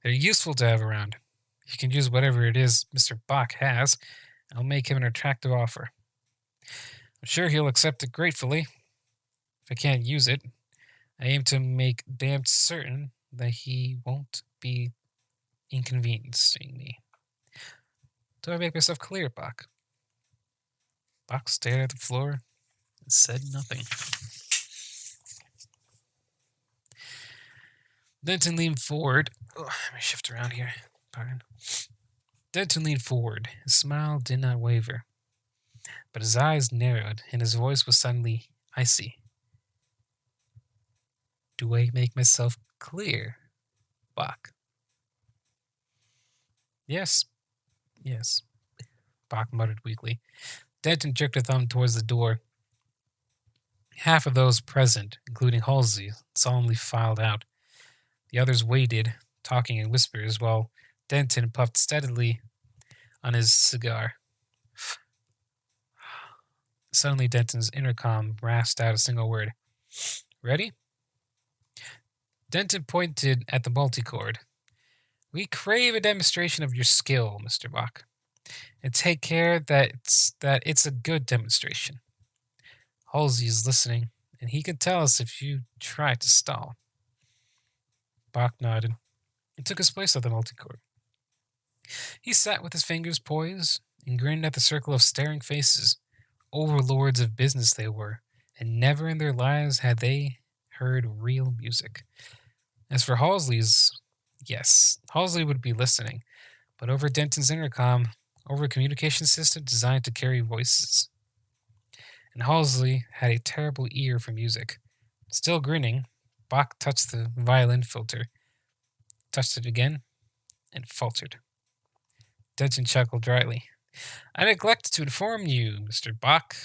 They're useful to have around. You can use whatever it is Mr. Bach has. I'll make him an attractive offer. I'm sure he'll accept it gratefully. If I can't use it, I aim to make damned certain that he won't be inconveniencing me. Do I make myself clear, Bach? Bach stared at the floor and said nothing. Denton leaned forward. Oh, let me shift around here. Pardon. Denton leaned forward. His smile did not waver, but his eyes narrowed and his voice was suddenly icy. Do I make myself clear, Bach? Yes, yes, Bach muttered weakly. Denton jerked a thumb towards the door. Half of those present, including Halsey, solemnly filed out. The others waited, talking in whispers, while Denton puffed steadily on his cigar. Suddenly, Denton's intercom rasped out a single word. Ready? Denton pointed at the multicord. We crave a demonstration of your skill, Mr. Bach, and take care that it's a good demonstration. Halsey is listening, and he can tell us if you try to stall. Bach nodded and took his place at the multicord. He sat with his fingers poised and grinned at the circle of staring faces. Overlords of business they were, and never in their lives had they heard real music. As for Halsey's, yes, Halsey would be listening, but over Denton's intercom, over a communication system designed to carry voices. And Halsey had a terrible ear for music. Still grinning, Bach touched the violin filter, touched it again, and faltered. Denton chuckled dryly. I neglected to inform you, Mr. Bach.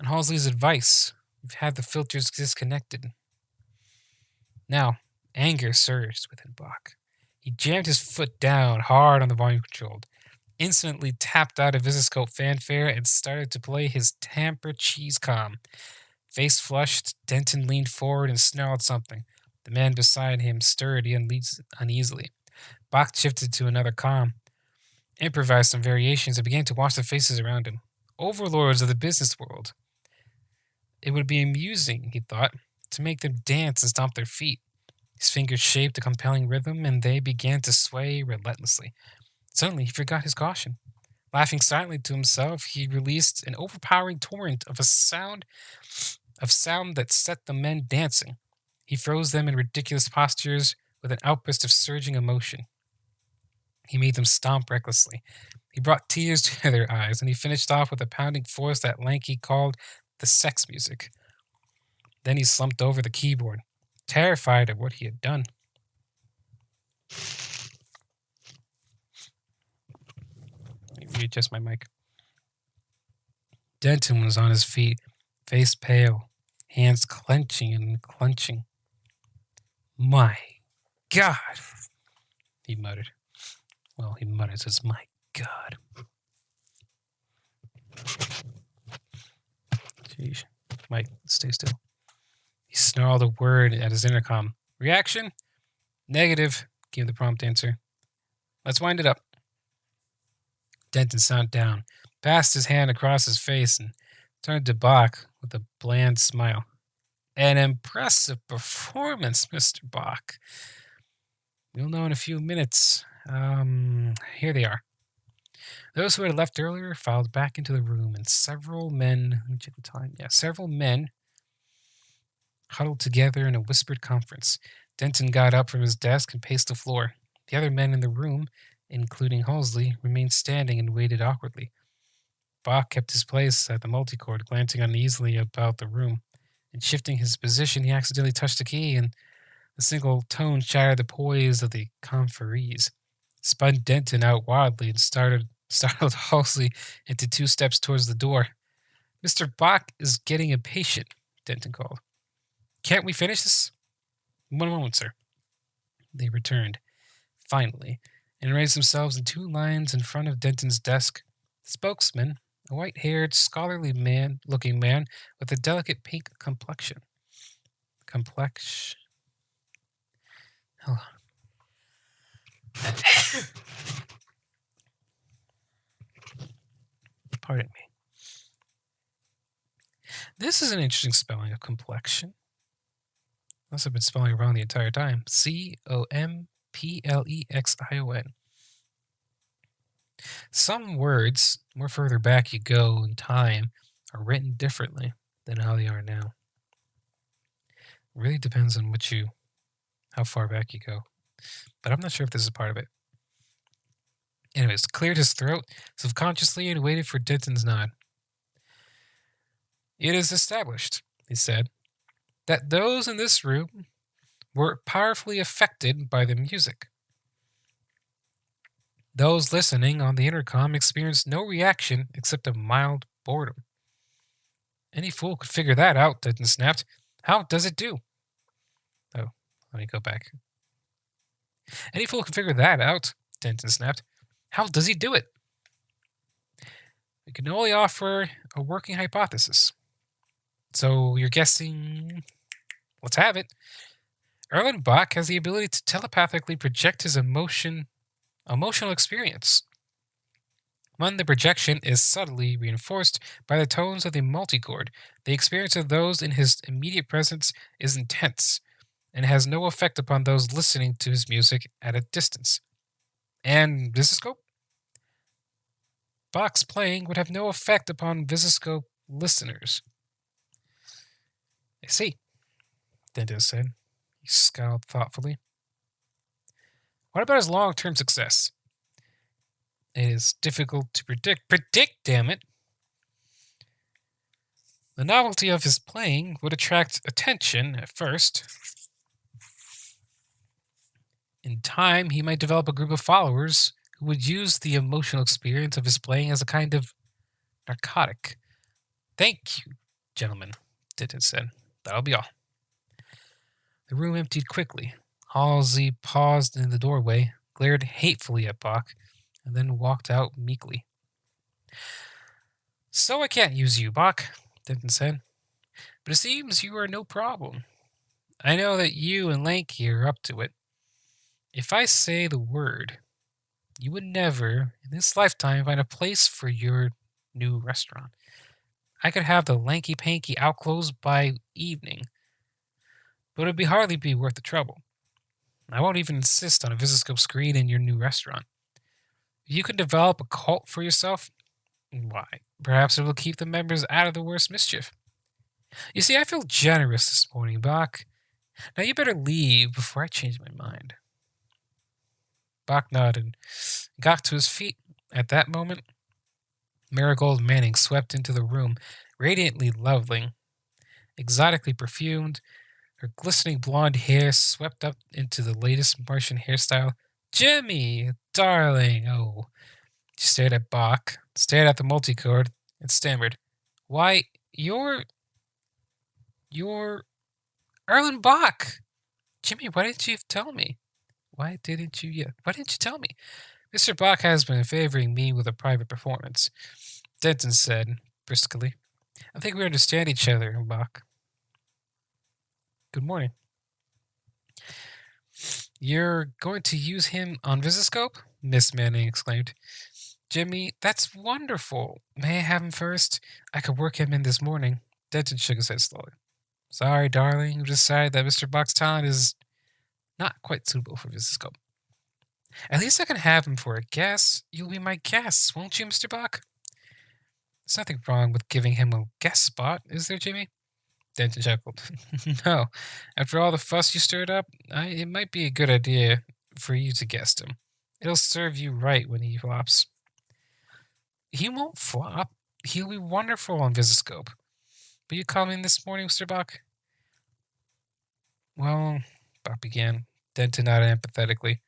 On Halsey's advice, we've had the filters disconnected. Now, anger surged within Bach. He jammed his foot down hard on the volume control, instantly tapped out a Visiscope fanfare, and started to play his tamper cheese com. Face flushed, Denton leaned forward and snarled something. The man beside him stirred uneasily. Bach shifted to another com, improvised some variations, and began to watch the faces around him. Overlords of the business world. It would be amusing, he thought, to make them dance and stomp their feet. His fingers shaped a compelling rhythm, and they began to sway relentlessly. Suddenly, he forgot his caution. Laughing silently to himself, he released an overpowering torrent of sound that set the men dancing. He froze them in ridiculous postures with an outburst of surging emotion. He made them stomp recklessly. He brought tears to their eyes, and he finished off with a pounding force that Lanky called the sex music. Then he slumped over the keyboard, terrified at what he had done. Let me readjust my mic. Denton was on his feet, face pale, hands clenching and clenching. My God, he muttered. Well, he mutters, it's my God. Jeez. Mike, stay still. He snarled a word at his intercom. Reaction? Negative, came the prompt answer. Let's wind it up. Denton sat down, passed his hand across his face, and turned to Bach with a bland smile. An impressive performance, Mr. Bach. We'll know in a few minutes. Here they are. Those who had left earlier filed back into the room, and several men huddled together in a whispered conference. Denton got up from his desk and paced the floor. The other men in the room, including Halsey, remained standing and waited awkwardly. Bach kept his place at the multicord, glancing uneasily about the room. In shifting his position, he accidentally touched a key, and the single tone shattered the poise of the conferees. Spun Denton out wildly and startled Halsey into 2 steps towards the door. Mr. Bach is getting impatient, Denton called. Can't we finish this? 1 moment, sir. They returned, finally, and raised themselves in 2 lines in front of Denton's desk. The spokesman, a white-haired, scholarly looking man with a delicate pink complexion. Hold on. Pardon me. This is an interesting spelling of complexion. Unless I've been spelling it wrong the entire time. Complexion. Some words, the more further back you go in time, are written differently than how they are now. It really depends on what you how far back you go. But I'm not sure if this is part of it. Anyways, cleared his throat subconsciously and waited for Denton's nod. It is established, he said, that those in this room were powerfully affected by the music. Those listening on the intercom experienced no reaction except a mild boredom. Any fool could figure that out, Denton snapped. How does it do? Oh, let me go back. Any fool can figure that out, Denton snapped. How does he do it? We can only offer a working hypothesis. So you're guessing... Let's have it. Erlen Bach has the ability to telepathically project his emotional experience. When the projection is subtly reinforced by the tones of the multichord, the experience of those in his immediate presence is intense and has no effect upon those listening to his music at a distance. And Visiscope? Bach's playing would have no effect upon Visiscope listeners. I see, Denton said. He scowled thoughtfully. What about his long-term success? It is difficult to predict. Predict, damn it! The novelty of his playing would attract attention at first. In time, he might develop a group of followers who would use the emotional experience of his playing as a kind of narcotic. Thank you, gentlemen, Denton said. That'll be all. The room emptied quickly. Halsey paused in the doorway, glared hatefully at Bach, and then walked out meekly. So I can't use you, Bach, Denton said. But it seems you are no problem. I know that you and Lanky are up to it. If I say the word, you would never, in this lifetime, find a place for your new restaurant. I could have the lanky-panky out closed by evening, but it would hardly be worth the trouble. I won't even insist on a Visiscope screen in your new restaurant. If you can develop a cult for yourself, why, perhaps it will keep the members out of the worst mischief. You see, I feel generous this morning, Bach. Now you better leave before I change my mind. Bach nodded and got to his feet. At that moment, Marigold Manning swept into the room, radiantly lovely, exotically perfumed, her glistening blonde hair swept up into the latest Martian hairstyle. Jimmy, darling, oh. She stared at Bach, stared at the multichord, and stammered, Why, you're Erlen Bach! Jimmy, why didn't you tell me? Why didn't you tell me? Mr. Bach has been favoring me with a private performance, Denton said briskly. I think we understand each other, Bach. Good morning. You're going to use him on Visiscope? Miss Manning exclaimed. Jimmy, that's wonderful. May I have him first? I could work him in this morning. Denton shook his head slowly. Sorry, darling. We've decided that Mr. Bach's talent is not quite suitable for Visiscope. At least I can have him for a guest. You'll be my guest, won't you, Mr. Bach? There's nothing wrong with giving him a guest spot, is there, Jimmy? Denton chuckled. No. After all the fuss you stirred up, it might be a good idea for you to guest him. It'll serve you right when he flops. He won't flop. He'll be wonderful on Visiscope. Will you call me in this morning, Mr. Bach? Well, Bach began. Denton nodded empathetically.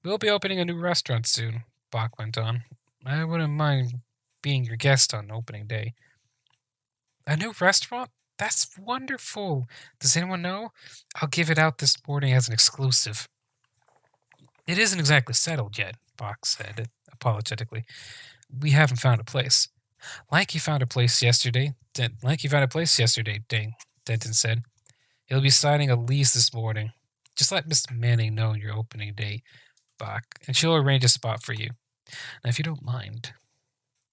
We'll be opening a new restaurant soon, Bach went on. I wouldn't mind being your guest on opening day. A new restaurant? That's wonderful. Does anyone know? I'll give it out this morning as an exclusive. It isn't exactly settled yet, Bach said apologetically. We haven't found a place. Like you found a place yesterday, Denton said. He'll be signing a lease this morning. Just let Miss Manning know your opening day, Bach, and she'll arrange a spot for you. Now, if you don't mind.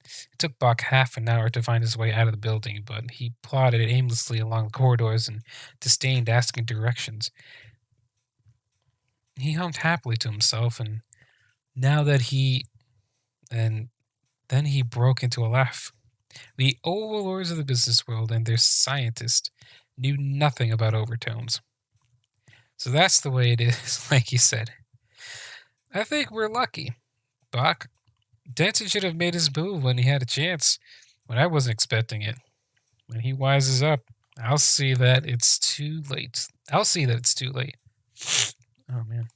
It took Bach half an hour to find his way out of the building, but he plodded aimlessly along the corridors and disdained asking directions. He hummed happily to himself, and then he broke into a laugh. The overlords of the business world and their scientists knew nothing about overtones. So that's the way it is, like you said. I think we're lucky, Bach. Denton should have made his move when he had a chance, when I wasn't expecting it. When he wises up, I'll see that it's too late. I'll see that it's too late. Oh, man.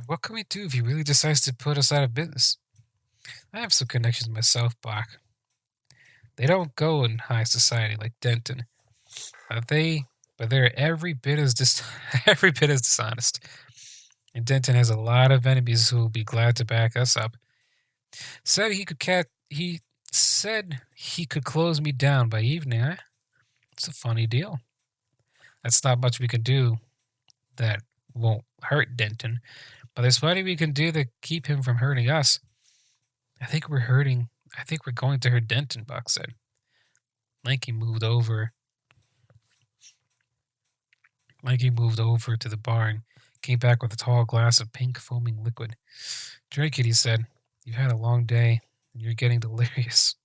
What can we do if he really decides to put us out of business? I have some connections myself, Bach. They don't go in high society like Denton, but they're every bit as every bit as dishonest. And Denton has a lot of enemies who will be glad to back us up. He said he could close me down by evening. Huh? It's a funny deal. That's not much we can do that won't hurt Denton, but there's plenty we can do to keep him from hurting us. I think we're going to hurt Denton, Buck said. Lanky moved over to the bar and came back with a tall glass of pink foaming liquid. Drink it, he said. You've had a long day, and you're getting delirious.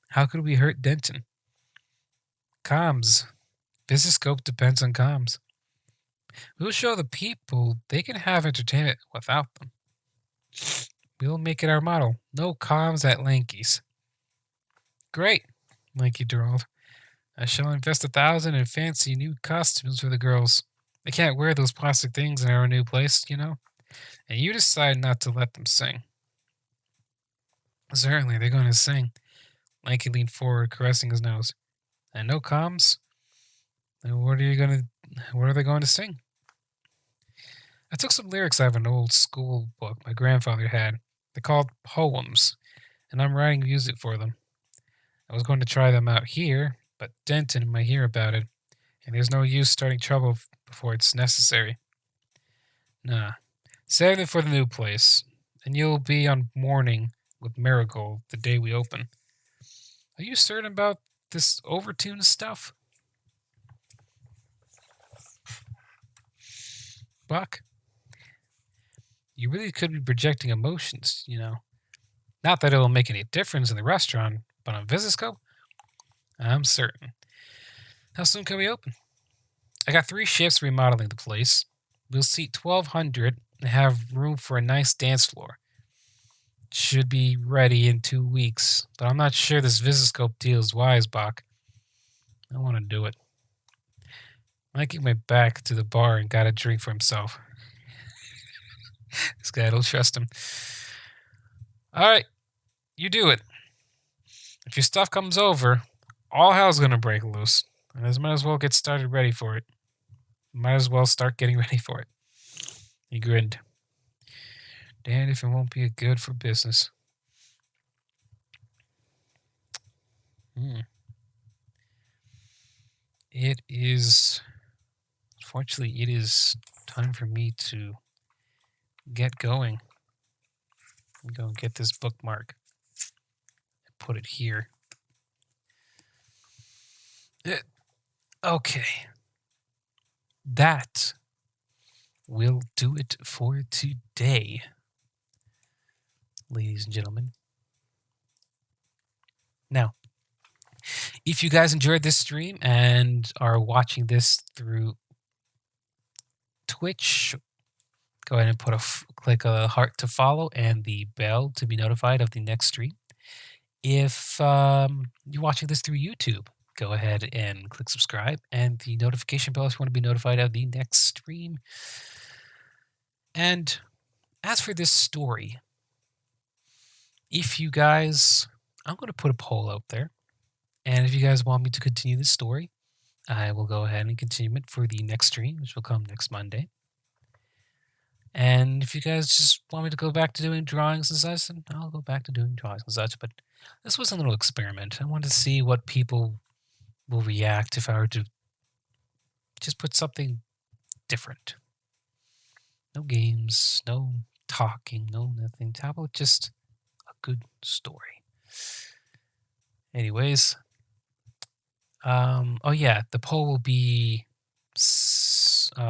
How could we hurt Denton? Comms. Visiscope depends on comms. We'll show the people they can have entertainment without them. We'll make it our motto. No comms at Lanky's. Great, Lanky drawled. I shall invest 1,000 in fancy new costumes for the girls. They can't wear those plastic things in our new place, you know? And you decide not to let them sing. Certainly, they're going to sing. Lanky leaned forward, caressing his nose. And no comms? Then what are they going to sing? I took some lyrics out of an old school book my grandfather had. They're called poems, and I'm writing music for them. I was going to try them out here, but Denton might hear about it, and there's no use starting trouble before it's necessary. Nah, save it for the new place, and you'll be on morning with Marigold the day we open. Are you certain about this overtune stuff? Buck? You really could be projecting emotions, you know. Not that it'll make any difference in the restaurant, but on Visiscope, I'm certain. How soon can we open? I got 3 shifts remodeling the place. We'll seat 1,200 and have room for a nice dance floor. Should be ready in 2 weeks, but I'm not sure this Visiscope deal is wise, Bach. I want to do it. Mikey went back to the bar and got a drink for himself. This guy, don't trust him. All right, you do it. If your stuff comes over, all hell's gonna break loose. And I might as well get started ready for it. Might as well start getting ready for it. He grinned. Damned if it won't be good for business. Unfortunately, it is time for me to get going. I'm going to get this bookmark and put it here. Okay. That will do it for today, ladies and gentlemen. Now, if you guys enjoyed this stream and are watching this through Twitch, go ahead and click a heart to follow and the bell to be notified of the next stream. If you're watching this through YouTube, go ahead and click subscribe and the notification bell if you want to be notified of the next stream. And as for this story, if you guys, I'm going to put a poll out there. And if you guys want me to continue this story, I will go ahead and continue it for the next stream, which will come next Monday. And if you guys just want me to go back to doing drawings and such, then I'll go back to doing drawings and such. But this was a little experiment. I wanted to see what people will react if I were to just put something different. No games, no talking, no nothing. How about just a good story? Anyways, oh yeah, the poll will be sent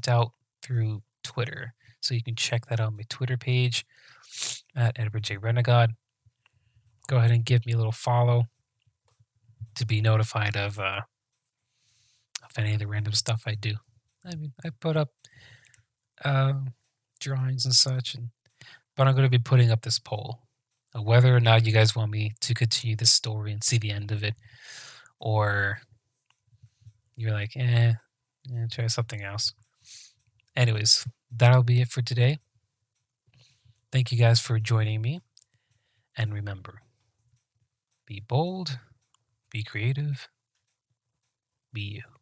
out through Twitter, so you can check that out on my Twitter page at edwardjrenegaud. Go ahead and give me a little follow to be notified of of any of the random stuff I do. I mean, I put up drawings and such, but I'm going to be putting up this poll of whether or not you guys want me to continue this story and see the end of it, or you're like, try something else. Anyways, that'll be it for today. Thank you guys for joining me. And remember, be bold, be creative, be you.